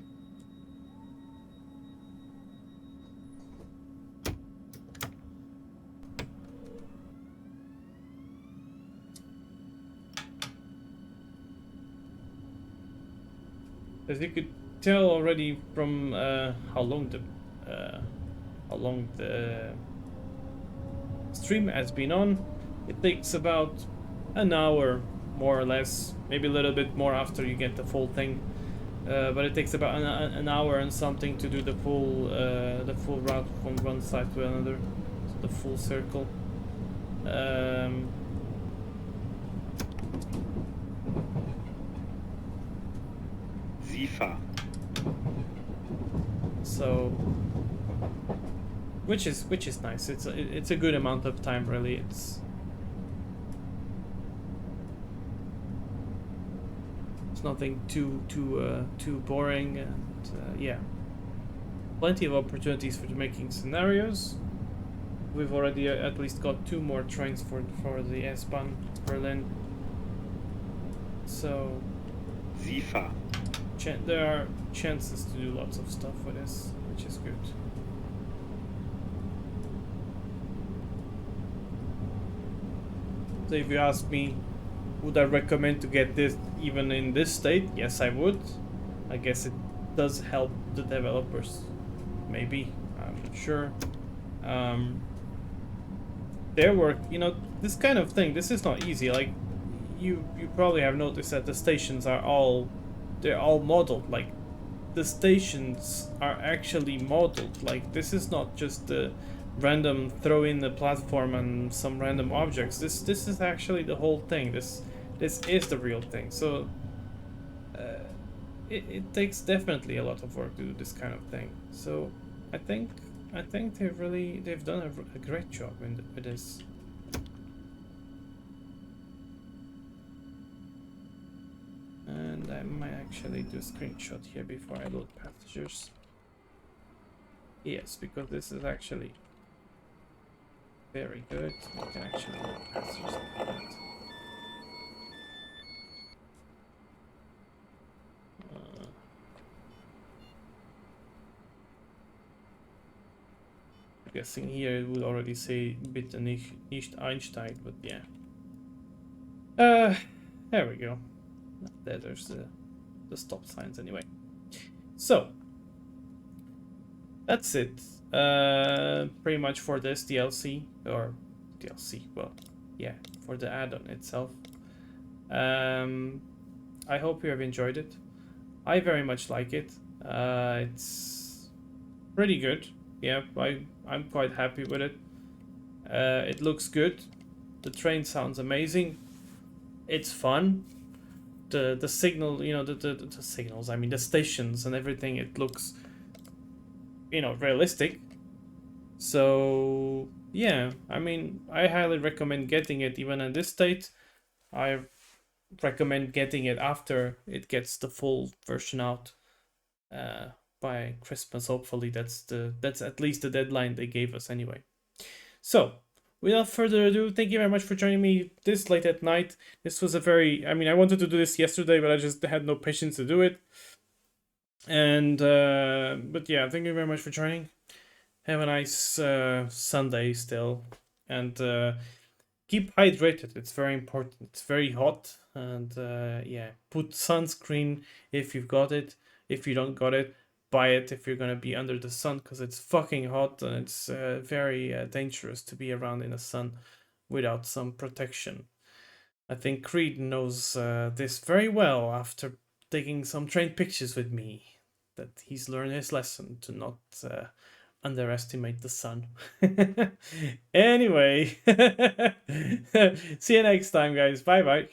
As you could tell already from how long the stream has been on, it takes about an hour more or less, maybe a little bit more after you get the full thing, but it takes about an hour and something to do the full route from one side to another, so the full circle. SIFA. So, which is nice. It's a good amount of time, really. It's nothing too boring, and yeah, plenty of opportunities for making scenarios. We've already at least got 2 more trains for the S-Bahn Berlin. So SIFA. there are chances to do lots of stuff with this, which is good. So if you ask me, would I recommend to get this even in this state? Yes, I would. I guess it does help the developers. Maybe. I'm not sure. Their work, you know, this kind of thing, this is not easy. Like, you probably have noticed that the stations are they're all modeled. Like, the stations are actually modeled. Like, this is not just the random throw in the platform and some random objects. This is actually the whole thing. This is the real thing. So it takes definitely a lot of work to do this kind of thing. So I think they've done a great job with this. And I might actually do a screenshot here before I load passengers. Yes, because this is actually very good. I can actually load passengers like that. I'm guessing here it would already say bitte nicht einsteigen, but yeah. There we go. There's the stop signs anyway. So that's it. Pretty much for this DLC, or DLC. Well, yeah, for the add-on itself. I hope you have enjoyed it. I very much like it. It's pretty good. Yeah, I'm quite happy with it. It looks good. The train sounds amazing. It's fun. The signal, you know, the signals, I mean the stations and everything, it looks, you know, realistic. So yeah, I mean, I highly recommend getting it even in this state. I recommend getting it after it gets the full version out by Christmas. Hopefully that's at least the deadline they gave us anyway. So without further ado, thank you very much for joining me this late at night. This was I mean, I wanted to do this yesterday, but I just had no patience to do it. And but yeah, thank you very much for joining. Have a nice Sunday still, and keep hydrated. It's very important. It's very hot, and yeah, put sunscreen if you've got it. If you don't got it, buy it if you're gonna be under the sun, because it's fucking hot and it's very dangerous to be around in the sun without some protection. I think Creed knows this very well after taking some train pictures with me, that he's learned his lesson to not underestimate the sun. Anyway, see you next time, guys. Bye bye.